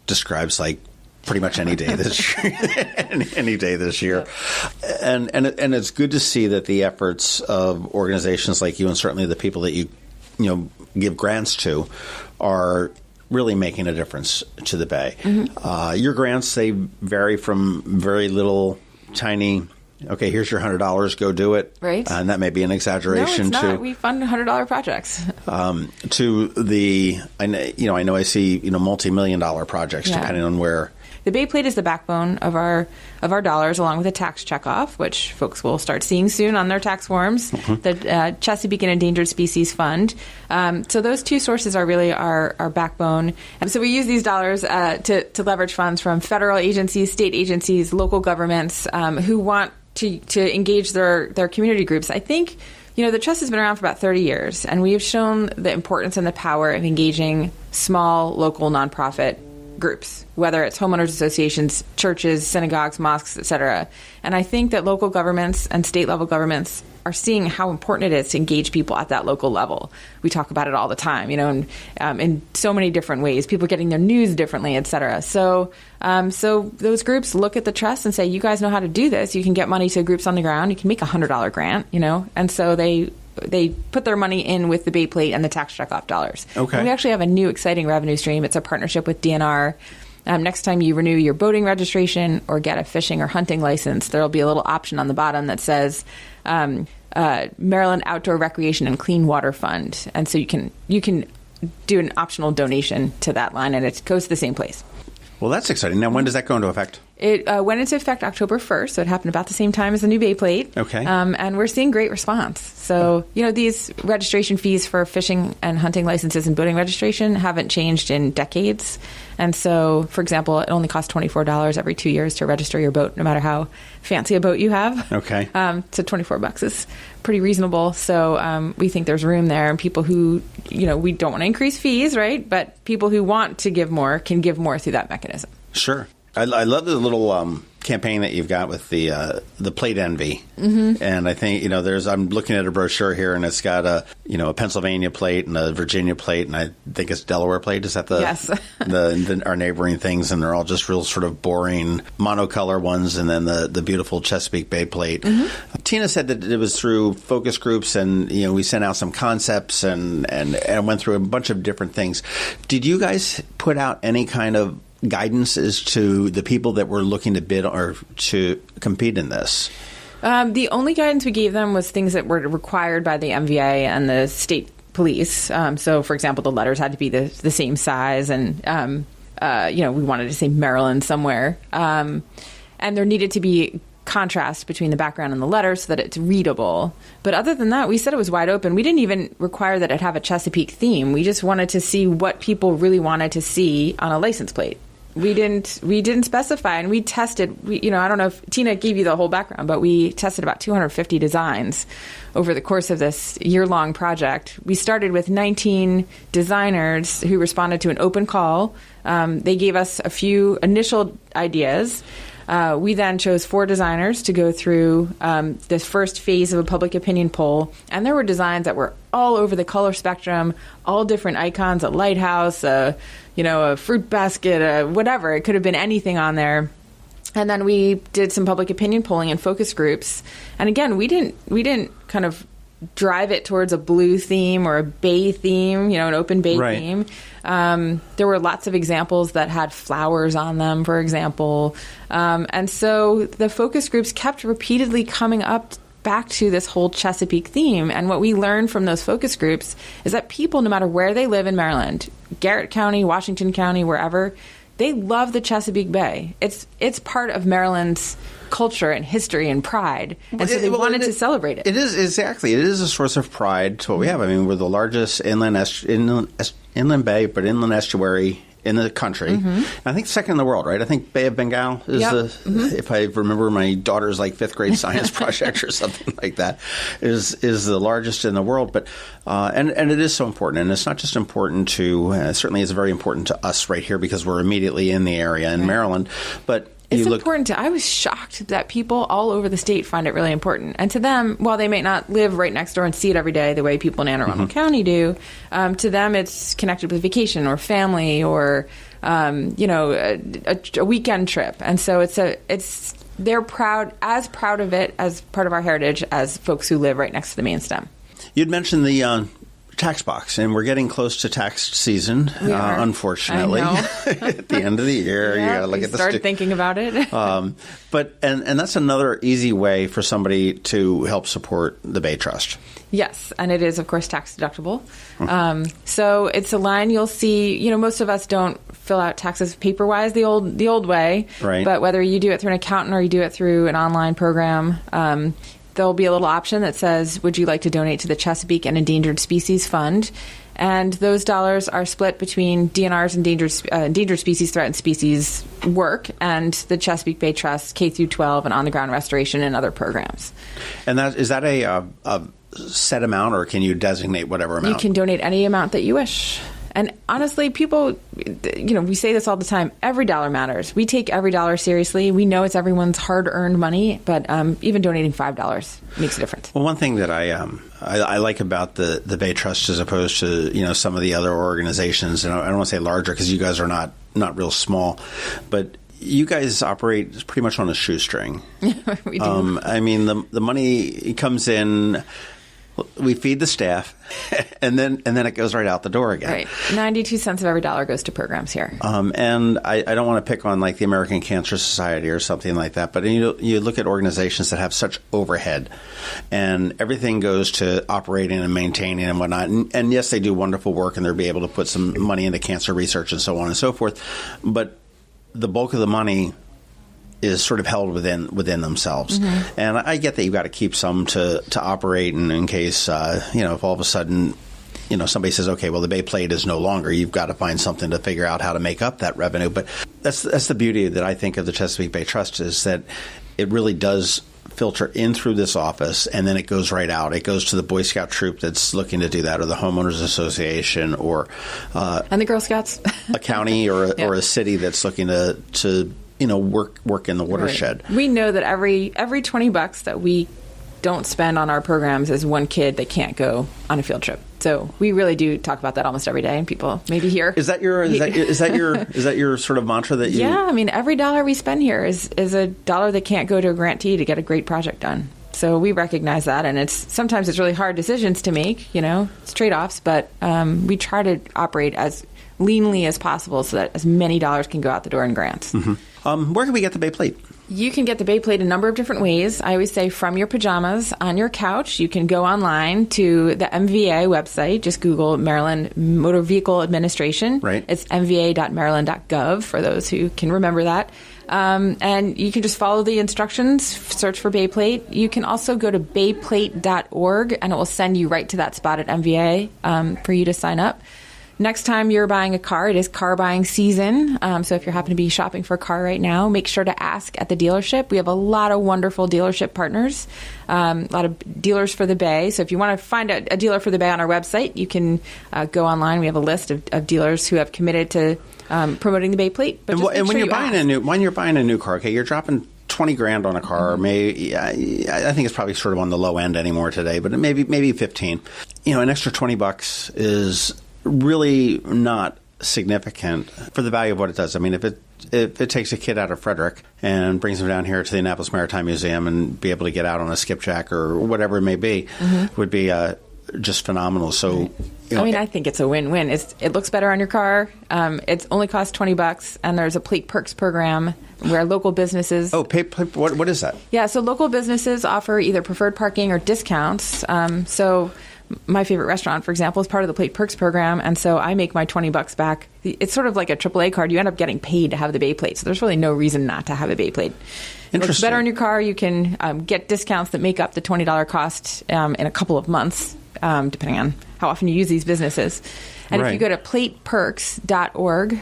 describes like pretty much any day this year. any day this year. And it's good to see that the efforts of organizations like you and certainly the people that you give grants to are really making a difference to the Bay. Your grants, they vary from very little, tiny, okay, here's your $100, go do it. Right. And that may be an exaggeration. No, it's not. We fund $100 projects. To the, I know I see, multi-million-dollar projects depending on where. The Bay Plate is the backbone of our dollars, along with a tax checkoff, which folks will start seeing soon on their tax forms. The Chesapeake and Endangered Species Fund. So those two sources are really our backbone. And so we use these dollars to leverage funds from federal agencies, state agencies, local governments who want to engage their community groups. I think. The trust has been around for about 30 years, and we have shown the importance and the power of engaging small, local, nonprofit groups, whether it's homeowners associations, churches, synagogues, mosques, etc. And I think that local governments and state-level governments are seeing how important it is to engage people at that local level. We talk about it all the time, in so many different ways, people getting their news differently, etc. So those groups look at the trust and say, you guys know how to do this. You can get money to groups on the ground. You can make a $100 grant, and so they put their money in with the Bay Plate and the tax checkoff dollars. Okay. And we actually have a new exciting revenue stream. It's a partnership with DNR. Next time you renew your boating registration or get a fishing or hunting license, there will be a little option on the bottom that says Maryland Outdoor Recreation and Clean Water Fund. And so you can do an optional donation to that line, and it goes to the same place. Well, that's exciting. Now, when does that go into effect? It went into effect October 1st, so it happened about the same time as the new Bay plate. Okay. And we're seeing great response. So, these registration fees for fishing and hunting licenses and boating registration haven't changed in decades. And so, for example, it only costs $24 every 2 years to register your boat, no matter how fancy a boat you have. Okay. So $24 is pretty reasonable. So we think there's room there. And people who, we don't want to increase fees, right? But people who want to give more can give more through that mechanism. Sure. I love the little campaign that you've got with the plate envy, and I think I'm looking at a brochure here, and it's got a Pennsylvania plate and a Virginia plate, and I think it's Delaware plate. Is that yes. our neighboring things, and they're all just real sort of boring monocolor ones, and then the beautiful Chesapeake Bay plate. Tina said that it was through focus groups, and we sent out some concepts and went through a bunch of different things. Did you guys put out any kind of guidance as to the people that were looking to bid or to compete in this? The only guidance we gave them was things that were required by the MVA and the state police. So, for example, the letters had to be the same size, and we wanted to say Maryland somewhere, and there needed to be contrast between the background and the letter so that it's readable. But other than that, we said it was wide open. We didn't even require that it have a Chesapeake theme. We just wanted to see what people really wanted to see on a license plate. We didn't specify, and we tested. I don't know if Tina gave you the whole background, but we tested about 250 designs over the course of this year-long project. We started with 19 designers who responded to an open call. They gave us a few initial ideas. We then chose 4 designers to go through the first phase of a public opinion poll, and there were designs that were all over the color spectrum, all different icons, a lighthouse, a fruit basket, whatever. It could have been anything on there. And then we did some public opinion polling and focus groups. And again, we didn't kind of drive it towards a blue theme or a bay theme, an open bay theme. There were lots of examples that had flowers on them, for example. And so the focus groups kept repeatedly coming up back to this whole Chesapeake theme. And what we learned from those focus groups is that people, no matter where they live in Maryland, Garrett County, Washington County, wherever, they love the Chesapeake Bay. It's part of Maryland's culture and history and pride, and so they wanted to celebrate it. It is exactly. It is a source of pride to what we have. I mean, we're the largest inland bay, but inland estuary in the country. I think second in the world, right? I think Bay of Bengal is if I remember my daughter's like 5th grade science project or something like that, is the largest in the world. But and it is so important, and it's not just important to certainly it's very important to us right here because we're immediately in the area in Maryland, but. It's important I was shocked that people all over the state find it really important. And to them, while they may not live right next door and see it every day the way people in Anne Arundel County do, to them it's connected with vacation or family or, a weekend trip. And so they're proud of it as part of our heritage as folks who live right next to the main stem. You'd mentioned the tax box, and we're getting close to tax season, unfortunately. At the end of the year, you got to look at the start thinking about it. But that's another easy way for somebody to help support the Bay Trust. Yes, and it is, of course, tax deductible. So it's a line you'll see. Most of us don't fill out taxes paper-wise the old way. Right. But whether you do it through an accountant or you do it through an online program, there'll be a little option that says, would you like to donate to the Chesapeake and Endangered Species Fund? And those dollars are split between DNR's Endangered Species, Threatened Species work and the Chesapeake Bay Trust K through 12 and on-the-ground restoration and other programs. And is that a set amount, or can you designate whatever amount? You can donate any amount that you wish. And honestly, people, we say this all the time, every dollar matters. We take every dollar seriously. We know it's everyone's hard-earned money, but even donating $5 makes a difference. Well, one thing that I like about the Bay Trust as opposed to, some of the other organizations, and I don't want to say larger because you guys are not real small, but you guys operate pretty much on a shoestring. We do. I mean, the money comes in. We feed the staff, and then it goes right out the door again. Right, 92 cents of every dollar goes to programs here. And I don't want to pick on like the American Cancer Society or something like that, but you look at organizations that have such overhead, and everything goes to operating and maintaining and whatnot. And yes, they do wonderful work, and they'll be able to put some money into cancer research and so on and so forth. But the bulk of the money is sort of held within themselves. Mm-hmm. And I get that you've got to keep some to operate, and in case, if all of a sudden, somebody says, okay, well, the Bay Plate is no longer, you've got to find something to figure out how to make up that revenue. But that's the beauty that I think of the Chesapeake Bay Trust, is that it really does filter in through this office, and then it goes right out. It goes to the Boy Scout troop that's looking to do that, or the Homeowners Association, or and the Girl Scouts, a county or a city that's looking to work in the watershed. Right. We know that every $20 that we don't spend on our programs is one kid that can't go on a field trip. So we really do talk about that almost every day, and people maybe hear. Is that your sort of mantra that you? Yeah, I mean, every dollar we spend here is a dollar that can't go to a grantee to get a great project done. So we recognize that, and sometimes it's really hard decisions to make. It's trade-offs, but we try to operate as leanly as possible so that as many dollars can go out the door in grants. Mm-hmm. Where can we get the Bay Plate? You can get the Bay Plate a number of different ways. I always say from your pajamas, on your couch. You can go online to the MVA website. Just Google Maryland Motor Vehicle Administration. Right. It's mva.maryland.gov for those who can remember that. And you can just follow the instructions, search for Bay Plate. You can also go to bayplate.org, and it will send you right to that spot at MVA for you to sign up. Next time you're buying a car, it is car buying season. So if you happen to be shopping for a car right now, make sure to ask at the dealership. We have a lot of wonderful dealership partners, a lot of dealers for the Bay. So if you want to find a dealer for the Bay on our website, you can go online. We have a list of dealers who have committed to promoting the Bay Plate. But when you're buying a new car, okay, you're dropping $20,000 on a car. Mm-hmm. Maybe I think it's probably sort of on the low end anymore today, but maybe 15. An extra $20 is really not significant for the value of what it does. I mean, if it takes a kid out of Frederick and brings them down here to the Annapolis Maritime Museum and be able to get out on a skipjack or whatever it may be, would be just phenomenal. So, I think it's a win-win. It looks better on your car. It only costs $20, and there's a Plate Perks program where local businesses. What is that? Yeah, so local businesses offer either preferred parking or discounts. So my favorite restaurant, for example, is part of the Plate Perks program, and so I make my $20 back. It's sort of like a AAA card. You end up getting paid to have the Bay Plate, so there's really no reason not to have a Bay Plate. It looks better on your car. You can get discounts that make up the $20 cost in a couple of months, depending on how often you use these businesses. And if you go to plateperks.org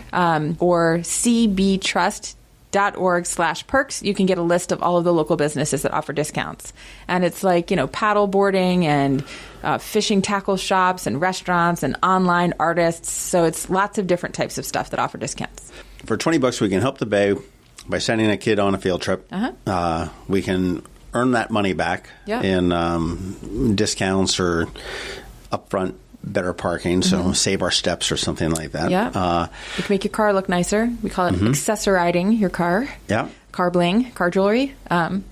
or cbtrust.org/perks, you can get a list of all of the local businesses that offer discounts. And it's like, paddle boarding and fishing tackle shops and restaurants and online artists. So it's lots of different types of stuff that offer discounts. For $20, we can help the Bay by sending a kid on a field trip. We can earn that money back in discounts or upfront better parking, so save our steps or something like that. Yeah. You can make your car look nicer. We call it accessorizing your car. Yeah. Car bling, car jewelry. It's one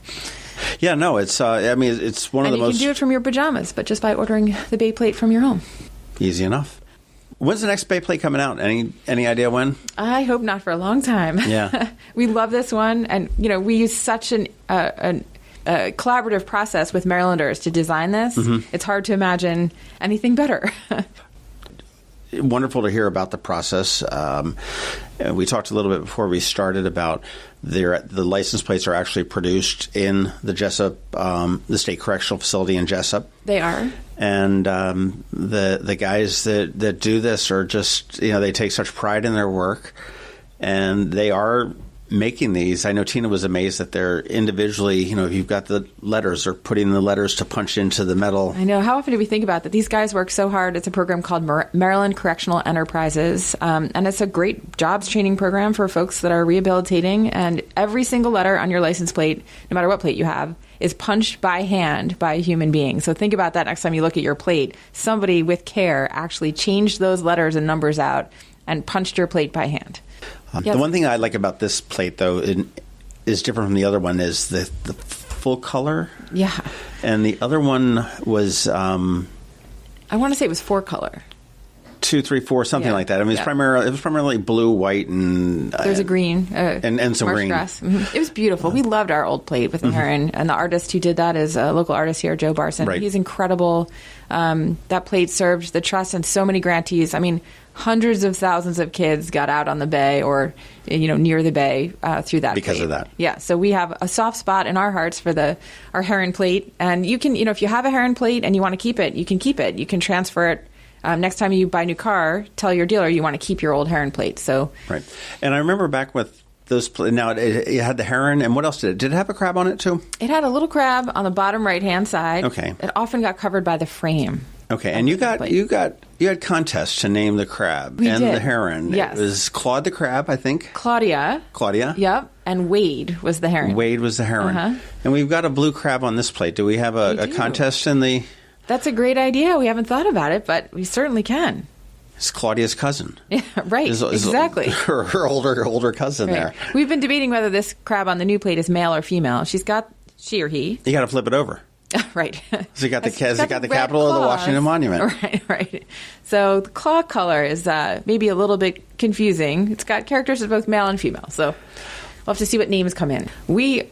of the most. And you can do it from your pajamas, but just by ordering the Bay Plate from your home. Easy enough. When's the next Bay Plate coming out? Any idea when? I hope not for a long time. Yeah. We love this one, and we use such a collaborative process with Marylanders to design this. It's hard to imagine anything better. Wonderful to hear about the process. We talked a little bit before we started about the license plates are actually produced in the Jessup, the State Correctional Facility in Jessup. They are. And the guys that do this are just, they take such pride in their work, and they are making these. I know Tina was amazed that they're individually, if you've got the letters, they're putting the letters to punch into the metal. I know. How often do we think about that? These guys work so hard. It's a program called Maryland Correctional Enterprises, and it's a great jobs training program for folks that are rehabilitating, and every single letter on your license plate, no matter what plate you have, is punched by hand by a human being. So think about that next time you look at your plate. Somebody with care actually changed those letters and numbers out and punched your plate by hand. Yes. The one thing I like about this plate, though, is different from the other one, is the full color. Yeah. And the other one was... I want to say it was 4-color. 2, 3, 4, something like that. I mean, it was primarily blue, white, and there's a green and some marsh green. Grass. It was beautiful. We loved our old plate with the heron, and the artist who did that is a local artist here, Joe Barson. Right. He's incredible. That plate served the trust and so many grantees. I mean, hundreds of thousands of kids got out on the bay or near the bay through that because plate. of that. Yeah, so we have a soft spot in our hearts for our heron plate, and you can, if you have a heron plate and you want to keep it, you can keep it. You can transfer it. Next time you buy a new car, tell your dealer you want to keep your old heron plate. So right, and I remember back with those. Now it had the heron, and what else did it? Did it have a crab on it too? It had a little crab on the bottom right hand side. Okay, it often got covered by the frame. Okay, and you had contests to name the crab we and did. The heron. Yes. It was Claude the crab, I think. Claudia. Yep, and Wade was the heron. Wade was the heron, and we've got a blue crab on this plate. Do we have a contest in the? That's a great idea. We haven't thought about it, but we certainly can. It's Claudia's cousin. Yeah, right. Exactly. Her older cousin there. We've been debating whether this crab on the new plate is male or female. She or he. You got to flip it over. Right. So you got the capital of the Washington Monument. Right. So the claw color is maybe a little bit confusing. It's got characters of both male and female. So we'll have to see what names come in. We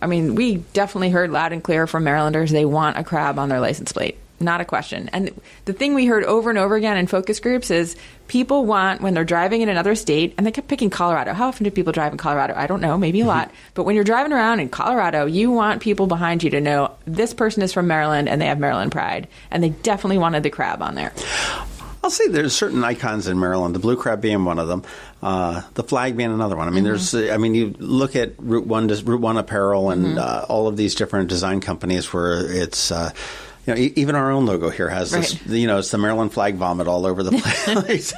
definitely heard loud and clear from Marylanders they want a crab on their license plate. Not a question. And the thing we heard over and over again in focus groups is people want, when they're driving in another state, and they kept picking Colorado. How often do people drive in Colorado? I don't know, maybe a lot. But when you're driving around in Colorado, you want people behind you to know this person is from Maryland and they have Maryland pride. And they definitely wanted the crab on there. I'll say there's certain icons in Maryland, the blue crab being one of them, the flag being another one. I mean, you look at Route 1 Apparel and all of these different design companies where it's... even our own logo here has this, it's the Maryland flag vomit all over the place.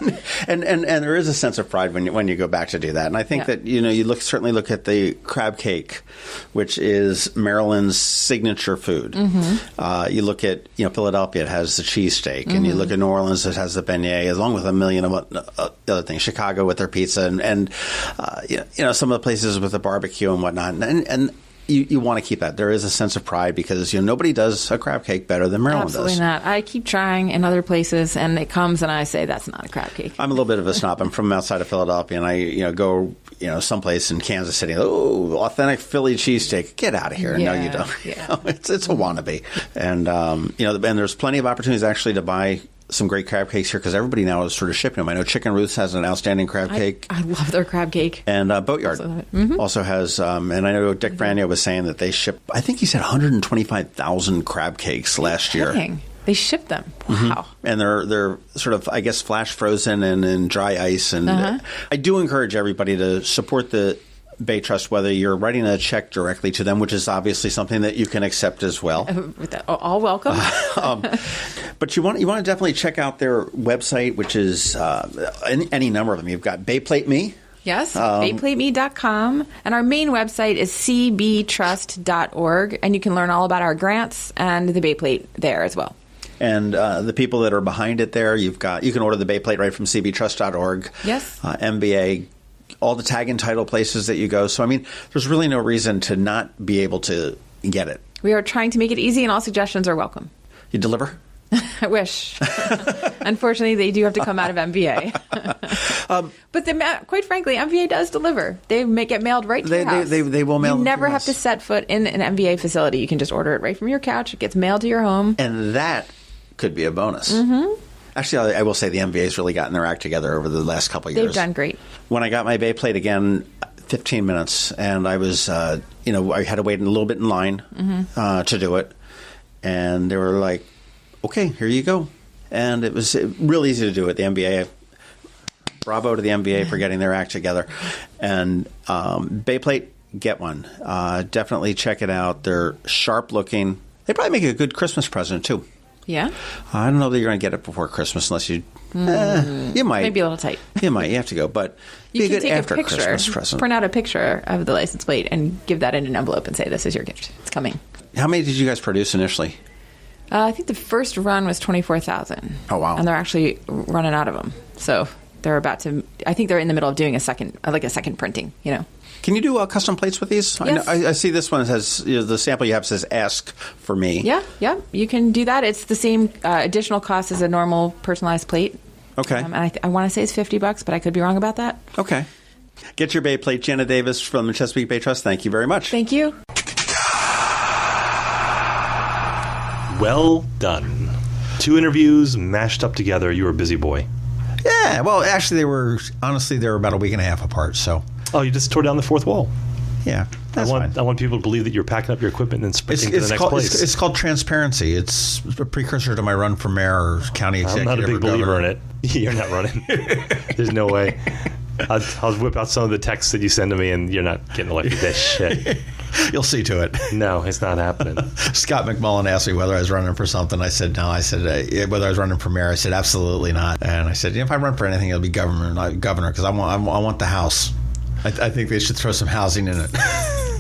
and there is a sense of pride when you go back to do that. And I think that, you certainly look at the crab cake, which is Maryland's signature food. You look at, Philadelphia, it has the cheesesteak. And you look at New Orleans, it has the beignet, along with a million of other things. Chicago with their pizza and some of the places with the barbecue and whatnot. And you want to keep that. There is a sense of pride because nobody does a crab cake better than Maryland does. Absolutely not. I keep trying in other places, and it comes, and I say that's not a crab cake. I'm a little bit of a snob. I'm from outside of Philadelphia, and I go someplace in Kansas City. Oh, authentic Philly cheesesteak. Get out of here! Yeah, no, you don't. Yeah. It's a wannabe, and and there's plenty of opportunities actually to buy some great crab cakes here because everybody now is sort of shipping them. I know Chicken Ruth's has an outstanding crab cake. I love their crab cake. And Boatyard also has, and I know Dick Franio was saying that they ship, I think he said 125,000 crab cakes last year. They ship them. Wow. And they're sort of, I guess, flash frozen and in dry ice. And I do encourage everybody to support the Bay Trust, whether you're writing a check directly to them, which is obviously something that you can accept as well. All welcome. But you want to definitely check out their website, which is any number of them. You've got Bayplate Me. Yes, bayplateme.com. And our main website is cbtrust.org, and you can learn all about our grants and the Bayplate there as well. And the people that are behind it there, you can order the Bayplate right from cbtrust.org. Yes. MBA, all the tag and title places that you go. So, I mean, there's really no reason to not be able to get it. We are trying to make it easy, and all suggestions are welcome. You deliver? I wish. Unfortunately, they do have to come out of MVA. But quite frankly, MVA does deliver. They get mailed right to your house. They will mail. You never have to set foot in an MVA facility. You can just order it right from your couch. It gets mailed to your home. And that could be a bonus. Mm-hmm. Actually, I will say the MVA's really gotten their act together over the last couple of years. They've done great. When I got my Bayplate again, 15 minutes, and I was, I had to wait a little bit in line to do it. And they were like, okay, here you go. And it was real easy to do it. The MBA, bravo to the MBA for getting their act together. And Bayplate, get one. Definitely check it out. They're sharp looking. They probably make a good Christmas present, too. Yeah? I don't know that you're going to get it before Christmas unless you... you might. Maybe a little tight. You might. You have to go. But you can take a picture, Christmas present. Print out a picture of the license plate and give that in an envelope and say, this is your gift. It's coming. How many did you guys produce initially? I think the first run was 24,000. Oh, wow. And they're actually running out of them. So they're about to... I think they're in the middle of doing a second printing, Can you do custom plates with these? Yes. I see this one has, the sample you have says ask for me. Yeah, you can do that. It's the same additional cost as a normal personalized plate. Okay. And I want to say it's $50, but I could be wrong about that. Okay. Get your Bay plate. Jenna Davis from the Chesapeake Bay Trust. Thank you very much. Thank you. Well done. 2 interviews mashed up together. You were a busy boy. Yeah. Well, actually, they were about a week and a half apart. So. Oh, you just tore down the fourth wall. Yeah. I want people to believe that you're packing up your equipment and sprinting to the next place. It's called transparency. It's a precursor to my run for mayor or county executive. I'm not a big believer in it. You're not running. There's no way. I'll whip out some of the texts that you send to me, and you're not getting elected. That shit. You'll see to it. No, it's not happening. Scott McMullen asked me whether I was running for something. I said no. I said whether I was running for mayor. I said absolutely not. And I said if I run for anything, it'll be governor because I want the house. I think they should throw some housing in it.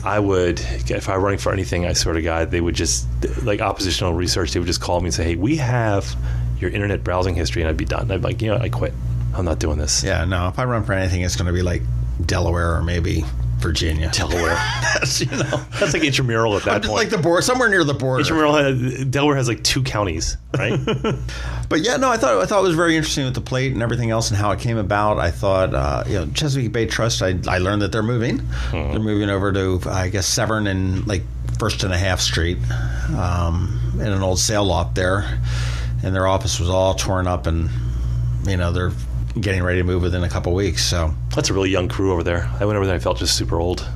I would, if I were running for anything, I swear to God, they would just, like oppositional research, they would just call me and say, hey, we have your internet browsing history, and I'd be done. I'd be like, I quit. I'm not doing this. Yeah, no, if I run for anything, it's going to be like Delaware or maybe Virginia. Delaware. That's like intramural at that point. Like the border, somewhere near the border. Delaware has like 2 counties, right? But yeah, no, I thought it was very interesting with the plate and everything else and how it came about. I thought, Chesapeake Bay Trust, I learned that they're moving. Mm-hmm. They're moving over to, I guess, Severn and like 1st and a Half Street in an old sail loft there. And their office was all torn up and, they're getting ready to move within a couple weeks. So that's a really young crew over there. I went over there and I felt just super old.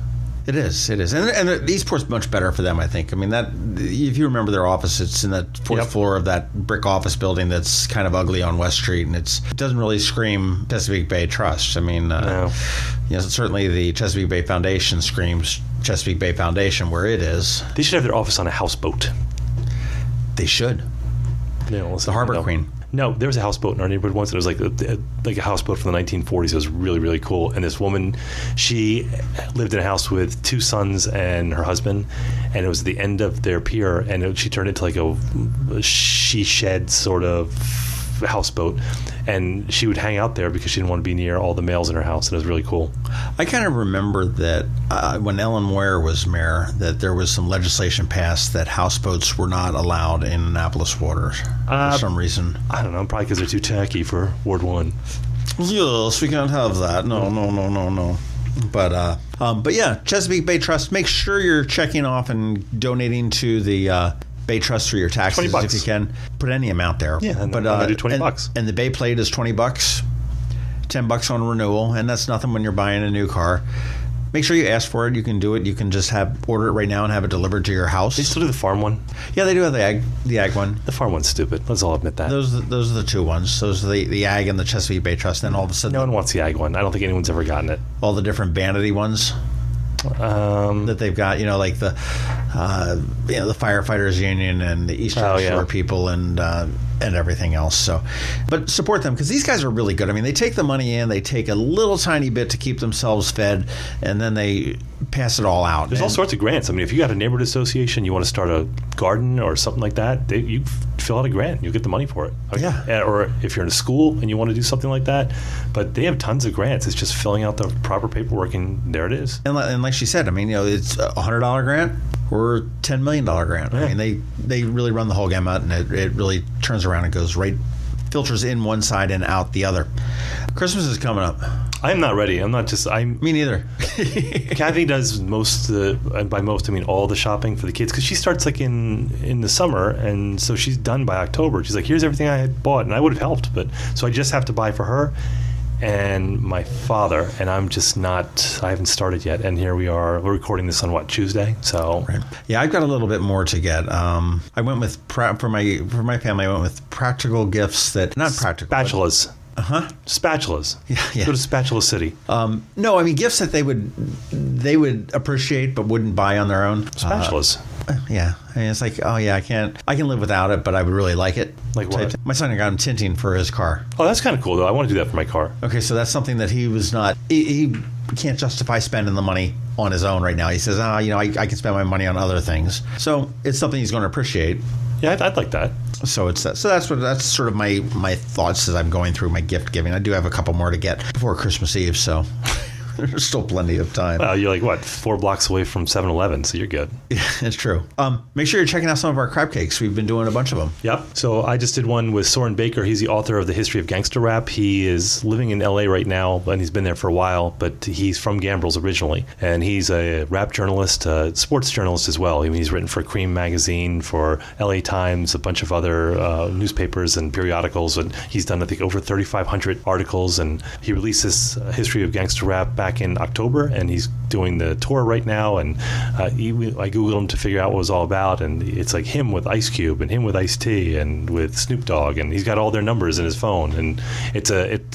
It is. And Eastport's much better for them, I think. I mean, if you remember their office, it's in the 4th floor of that brick office building that's kind of ugly on West Street, and it doesn't really scream Chesapeake Bay Trust. I mean, no. Certainly the Chesapeake Bay Foundation screams Chesapeake Bay Foundation where it is. They should have their office on a houseboat. They should. The Harbor Queen. No, there was a houseboat in our neighborhood once. It was like a houseboat from the 1940s. It was really, really cool. And this woman, she lived in a house with 2 sons and her husband. And it was the end of their pier. And she turned into like a she shed sort of houseboat. And she would hang out there because she didn't want to be near all the males in her house. And it was really cool. I kind of remember that when Ellen Moyer was mayor, that there was some legislation passed that houseboats were not allowed in Annapolis waters for some reason. I don't know, probably because they're too tacky for Ward 1. Yes, we can't have that. No. But yeah, Chesapeake Bay Trust, make sure you're checking off and donating to the Bay Trust for your taxes if you can. Put any amount there. Yeah, and but I do $20. And the Bay plate is $20, $10 on renewal, and that's nothing when you're buying a new car. Make sure you ask for it. You can do it. You can just order it right now and have it delivered to your house. They still do the farm one? Yeah, they do have the ag one. The farm one's stupid. Let's all admit that. Those are the 2 ones. Those are the ag and the Chesapeake Bay Trust. Then all of a sudden, no one wants the ag one. I don't think anyone's ever gotten it. All the different vanity ones that they've got, like the the Firefighters Union and the Eastern Shore people and everything else. So, but support them because these guys are really good. I mean, they take the money in, they take a little tiny bit to keep themselves fed, and then they pass it all out. There's all sorts of grants. I mean, if you got a neighborhood association, you want to start a garden or something like that, you fill out a grant, you'll get the money for it. Yeah. Or if you're in a school and you want to do something like that, but they have tons of grants. It's just filling out the proper paperwork, and there it is. And like she said, I mean, it's a $100 grant or $10 million grant. Yeah. I mean, they really run the whole gamut, and it really turns around and goes right, filters in one side and out the other. Christmas is coming up. I'm not ready. Me neither. Kathy does most, and by most I mean all the shopping for the kids, because she starts like in the summer, and so she's done by October. She's like, here's everything I had bought, and I would have helped, but so I just have to buy for her and my father, and I'm just not, I haven't started yet, and here we are. We're recording this on Tuesday, so right. Yeah, I've got a little bit more to get. I went with for my family, I went with practical gifts that not practical spatulas. Spatulas. Yeah. Go to Spatula City. No, I mean gifts that they would appreciate but wouldn't buy on their own. Spatulas. Yeah, I mean, it's like, oh yeah, I can live without it, but I would really like it. Like what? My son got him tinting for his car. Oh, that's kind of cool though. I want to do that for my car. Okay, so that's something that he was not. He can't justify spending the money on his own right now. He says, I can spend my money on other things. So it's something he's going to appreciate. Yeah, I'd like that. So it's that. So that's sort of my thoughts as I'm going through my gift giving. I do have a couple more to get before Christmas Eve. So There's still plenty of time. You're like, what, 4 blocks away from 7-Eleven, so you're good. Yeah, it's true. Make sure you're checking out some of our crab cakes. We've been doing a bunch of them. Yep. So I just did one with Soren Baker. He's the author of The History of Gangster Rap. He is living in L.A. right now, and he's been there for a while, but he's from Gambrels originally. And he's a rap journalist, sports journalist as well. I mean, he's written for Cream Magazine, for L.A. Times, a bunch of other newspapers and periodicals, and he's done, I think, over 3,500 articles, and he released this History of Gangster Rap back in October, and he's doing the tour right now, and I Googled him to figure out what it was all about, and it's like him with Ice Cube, and him with Ice-T, and with Snoop Dogg, and he's got all their numbers in his phone, and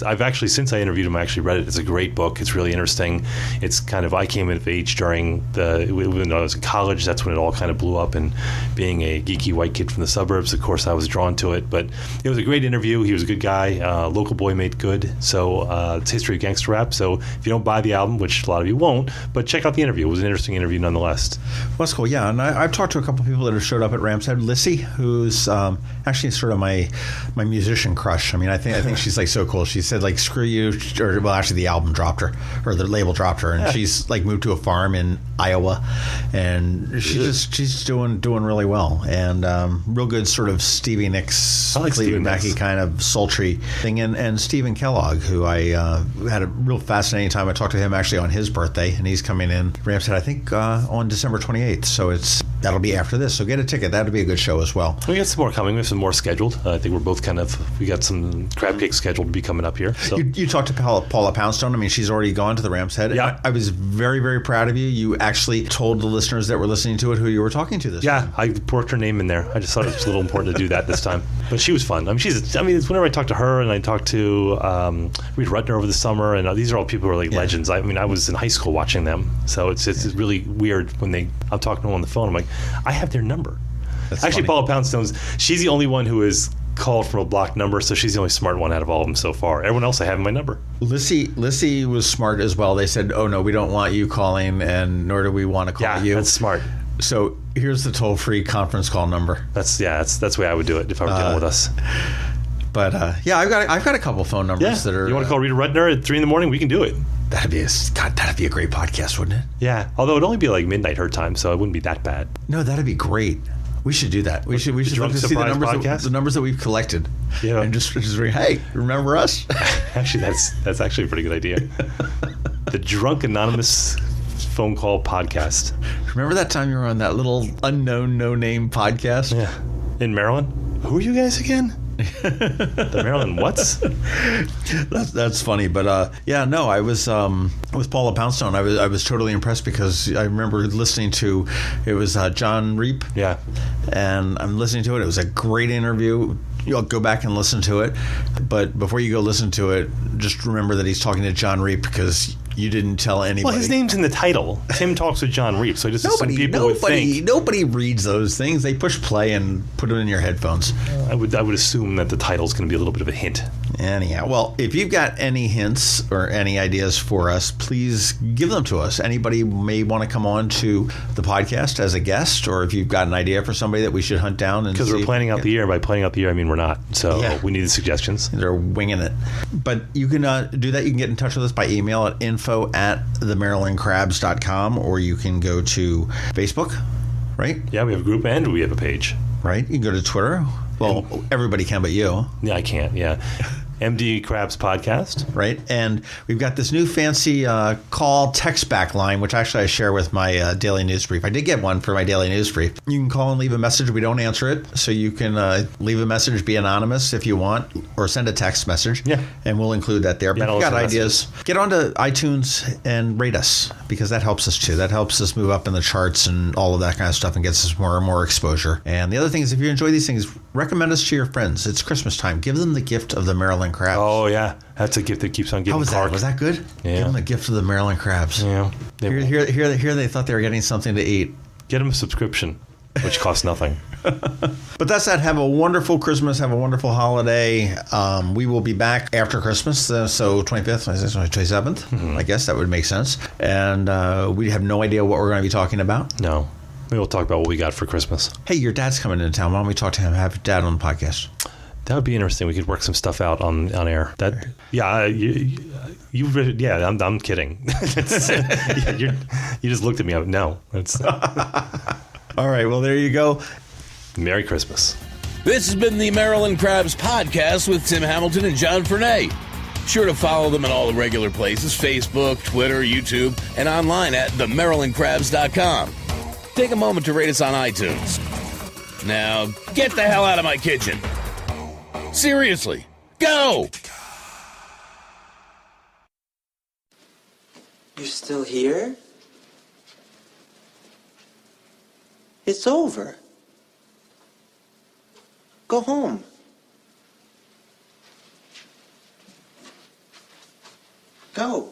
I've actually, since I interviewed him, I actually read it. It's a great book. It's really interesting. It's kind of, I came of age during when I was in college. That's when it all kind of blew up, and being a geeky white kid from the suburbs, of course, I was drawn to it, but it was a great interview. He was a good guy. Local boy made good. So it's History of Gangster Rap. So if you don't buy the album, which a lot of you won't, but check out the interview. It was an interesting interview nonetheless. Well, that's cool. Yeah, and I've talked to a couple of people that have showed up at Ram's Head. Lissy, who's actually sort of my musician crush. I mean, I think she's like so cool. She said like, screw you, or well, actually the album dropped her, or the label dropped her, and she's like moved to a farm in Iowa, and she's doing really well, and real good sort of Stevie Nicks, Cleveland Mackey kind of sultry thing, and Stephen Kellogg, who I had a real fascinating time. I talked to him actually on his birthday, and he's coming in Ram's Head, I think, on December 28th. So that'll be after this. So get a ticket. That'll be a good show as well. We got some more coming. We have some more scheduled. I think we're both we got some crab cakes scheduled to be coming up here. So you talked to Paula Poundstone. I mean, she's already gone to the Ram's Head. Yeah. I was very, very proud of you. You actually told the listeners that were listening to it who you were talking to this time. I worked her name in there. I just thought it was a little important to do that this time. But she was fun. I mean, it's whenever I talk to her, and I talked to Rita Rutner over the summer, and these are all people who are like legends. I mean, I was in high school watching them, so it's really weird when I'm talking to them on the phone. I'm like, I have their number. That's actually, funny. Paula Poundstone's, she's the only one who is called from a blocked number, so she's the only smart one out of all of them so far. Everyone else, I have my number. Lissy was smart as well. They said, oh no, we don't want you calling, and nor do we want to call you. Yeah, that's smart. So here's the toll-free conference call number. That's the way I would do it if I were dealing with us. But I've got a couple phone numbers that are. You want to call Rita Rutner at 3 a.m? We can do it. That'd be a great podcast, wouldn't it? Yeah, although it'd only be like midnight her time, so it wouldn't be that bad. No, that'd be great. We should do that. We should look to see the numbers that we've collected. Yeah, and just ring. Hey, remember us? Actually, that's actually a pretty good idea. The Drunk Anonymous Phone Call Podcast. Remember that time you were on that little unknown, no-name podcast? Yeah, in Maryland. Who are you guys again? The Maryland what's? That's funny, but I was with Paula Poundstone. I was totally impressed because I remember listening to it was John Reap. Yeah, and I'm listening to it. It was a great interview. You'll go back and listen to it, but before you go listen to it, just remember that he's talking to John Reap because you didn't tell anybody. Well, his name's in the title. Tim talks with John Reap, so I just assume people would think. Nobody reads those things. They push play and put it in your headphones. I would assume that the title's going to be a little bit of a hint. Anyhow, well, if you've got any hints or any ideas for us, please give them to us. Anybody may want to come on to the podcast as a guest, or if you've got an idea for somebody that we should hunt down. Because we're planning out the year. By planning out the year, I mean we're not. So we need suggestions. They're winging it. But you can do that. You can get in touch with us by email at info@themarylandcrabs.com, or you can go to Facebook, right? Yeah, we have a group and we have a page. Right. You can go to Twitter. Well, everybody can but you. Yeah, I can't. Yeah. MD Crabs Podcast. Right. And we've got this new fancy call text back line, which actually I share with my daily news brief. I did get one for my daily news brief. You can call and leave a message. We don't answer it. So you can leave a message, be anonymous if you want, or send a text message. Yeah. And we'll include that there. But if you've got ideas, get onto iTunes and rate us, because that helps us too. That helps us move up in the charts and all of that kind of stuff, and gets us more and more exposure. And the other thing is, if you enjoy these things, recommend us to your friends. It's Christmas time. Give them the gift of the Maryland Crabs. Oh, yeah. That's a gift that keeps on giving. How was that? Was that good? Yeah. Give them the gift of the Maryland Crabs. Yeah. Here they thought they were getting something to eat. Get them a subscription, which costs nothing. But that's that. Have a wonderful Christmas. Have a wonderful holiday. We will be back after Christmas, so 25th, 27th. Mm-hmm. I guess that would make sense. And we have no idea what we're going to be talking about. No. Maybe we'll talk about what we got for Christmas. Hey, your dad's coming into town. Why don't we talk to him? Have Dad on the podcast. That would be interesting. We could work some stuff out on air. I'm kidding. You just looked at me. No. All right, well, there you go. Merry Christmas. This has been the Maryland Crabs Podcast with Tim Hamilton and John Fernay. Sure to follow them at all the regular places, Facebook, Twitter, YouTube, and online at themarylandcrabs.com. Take a moment to rate us on iTunes. Now, get the hell out of my kitchen. Seriously, go! You're still here? It's over. Go home. Go.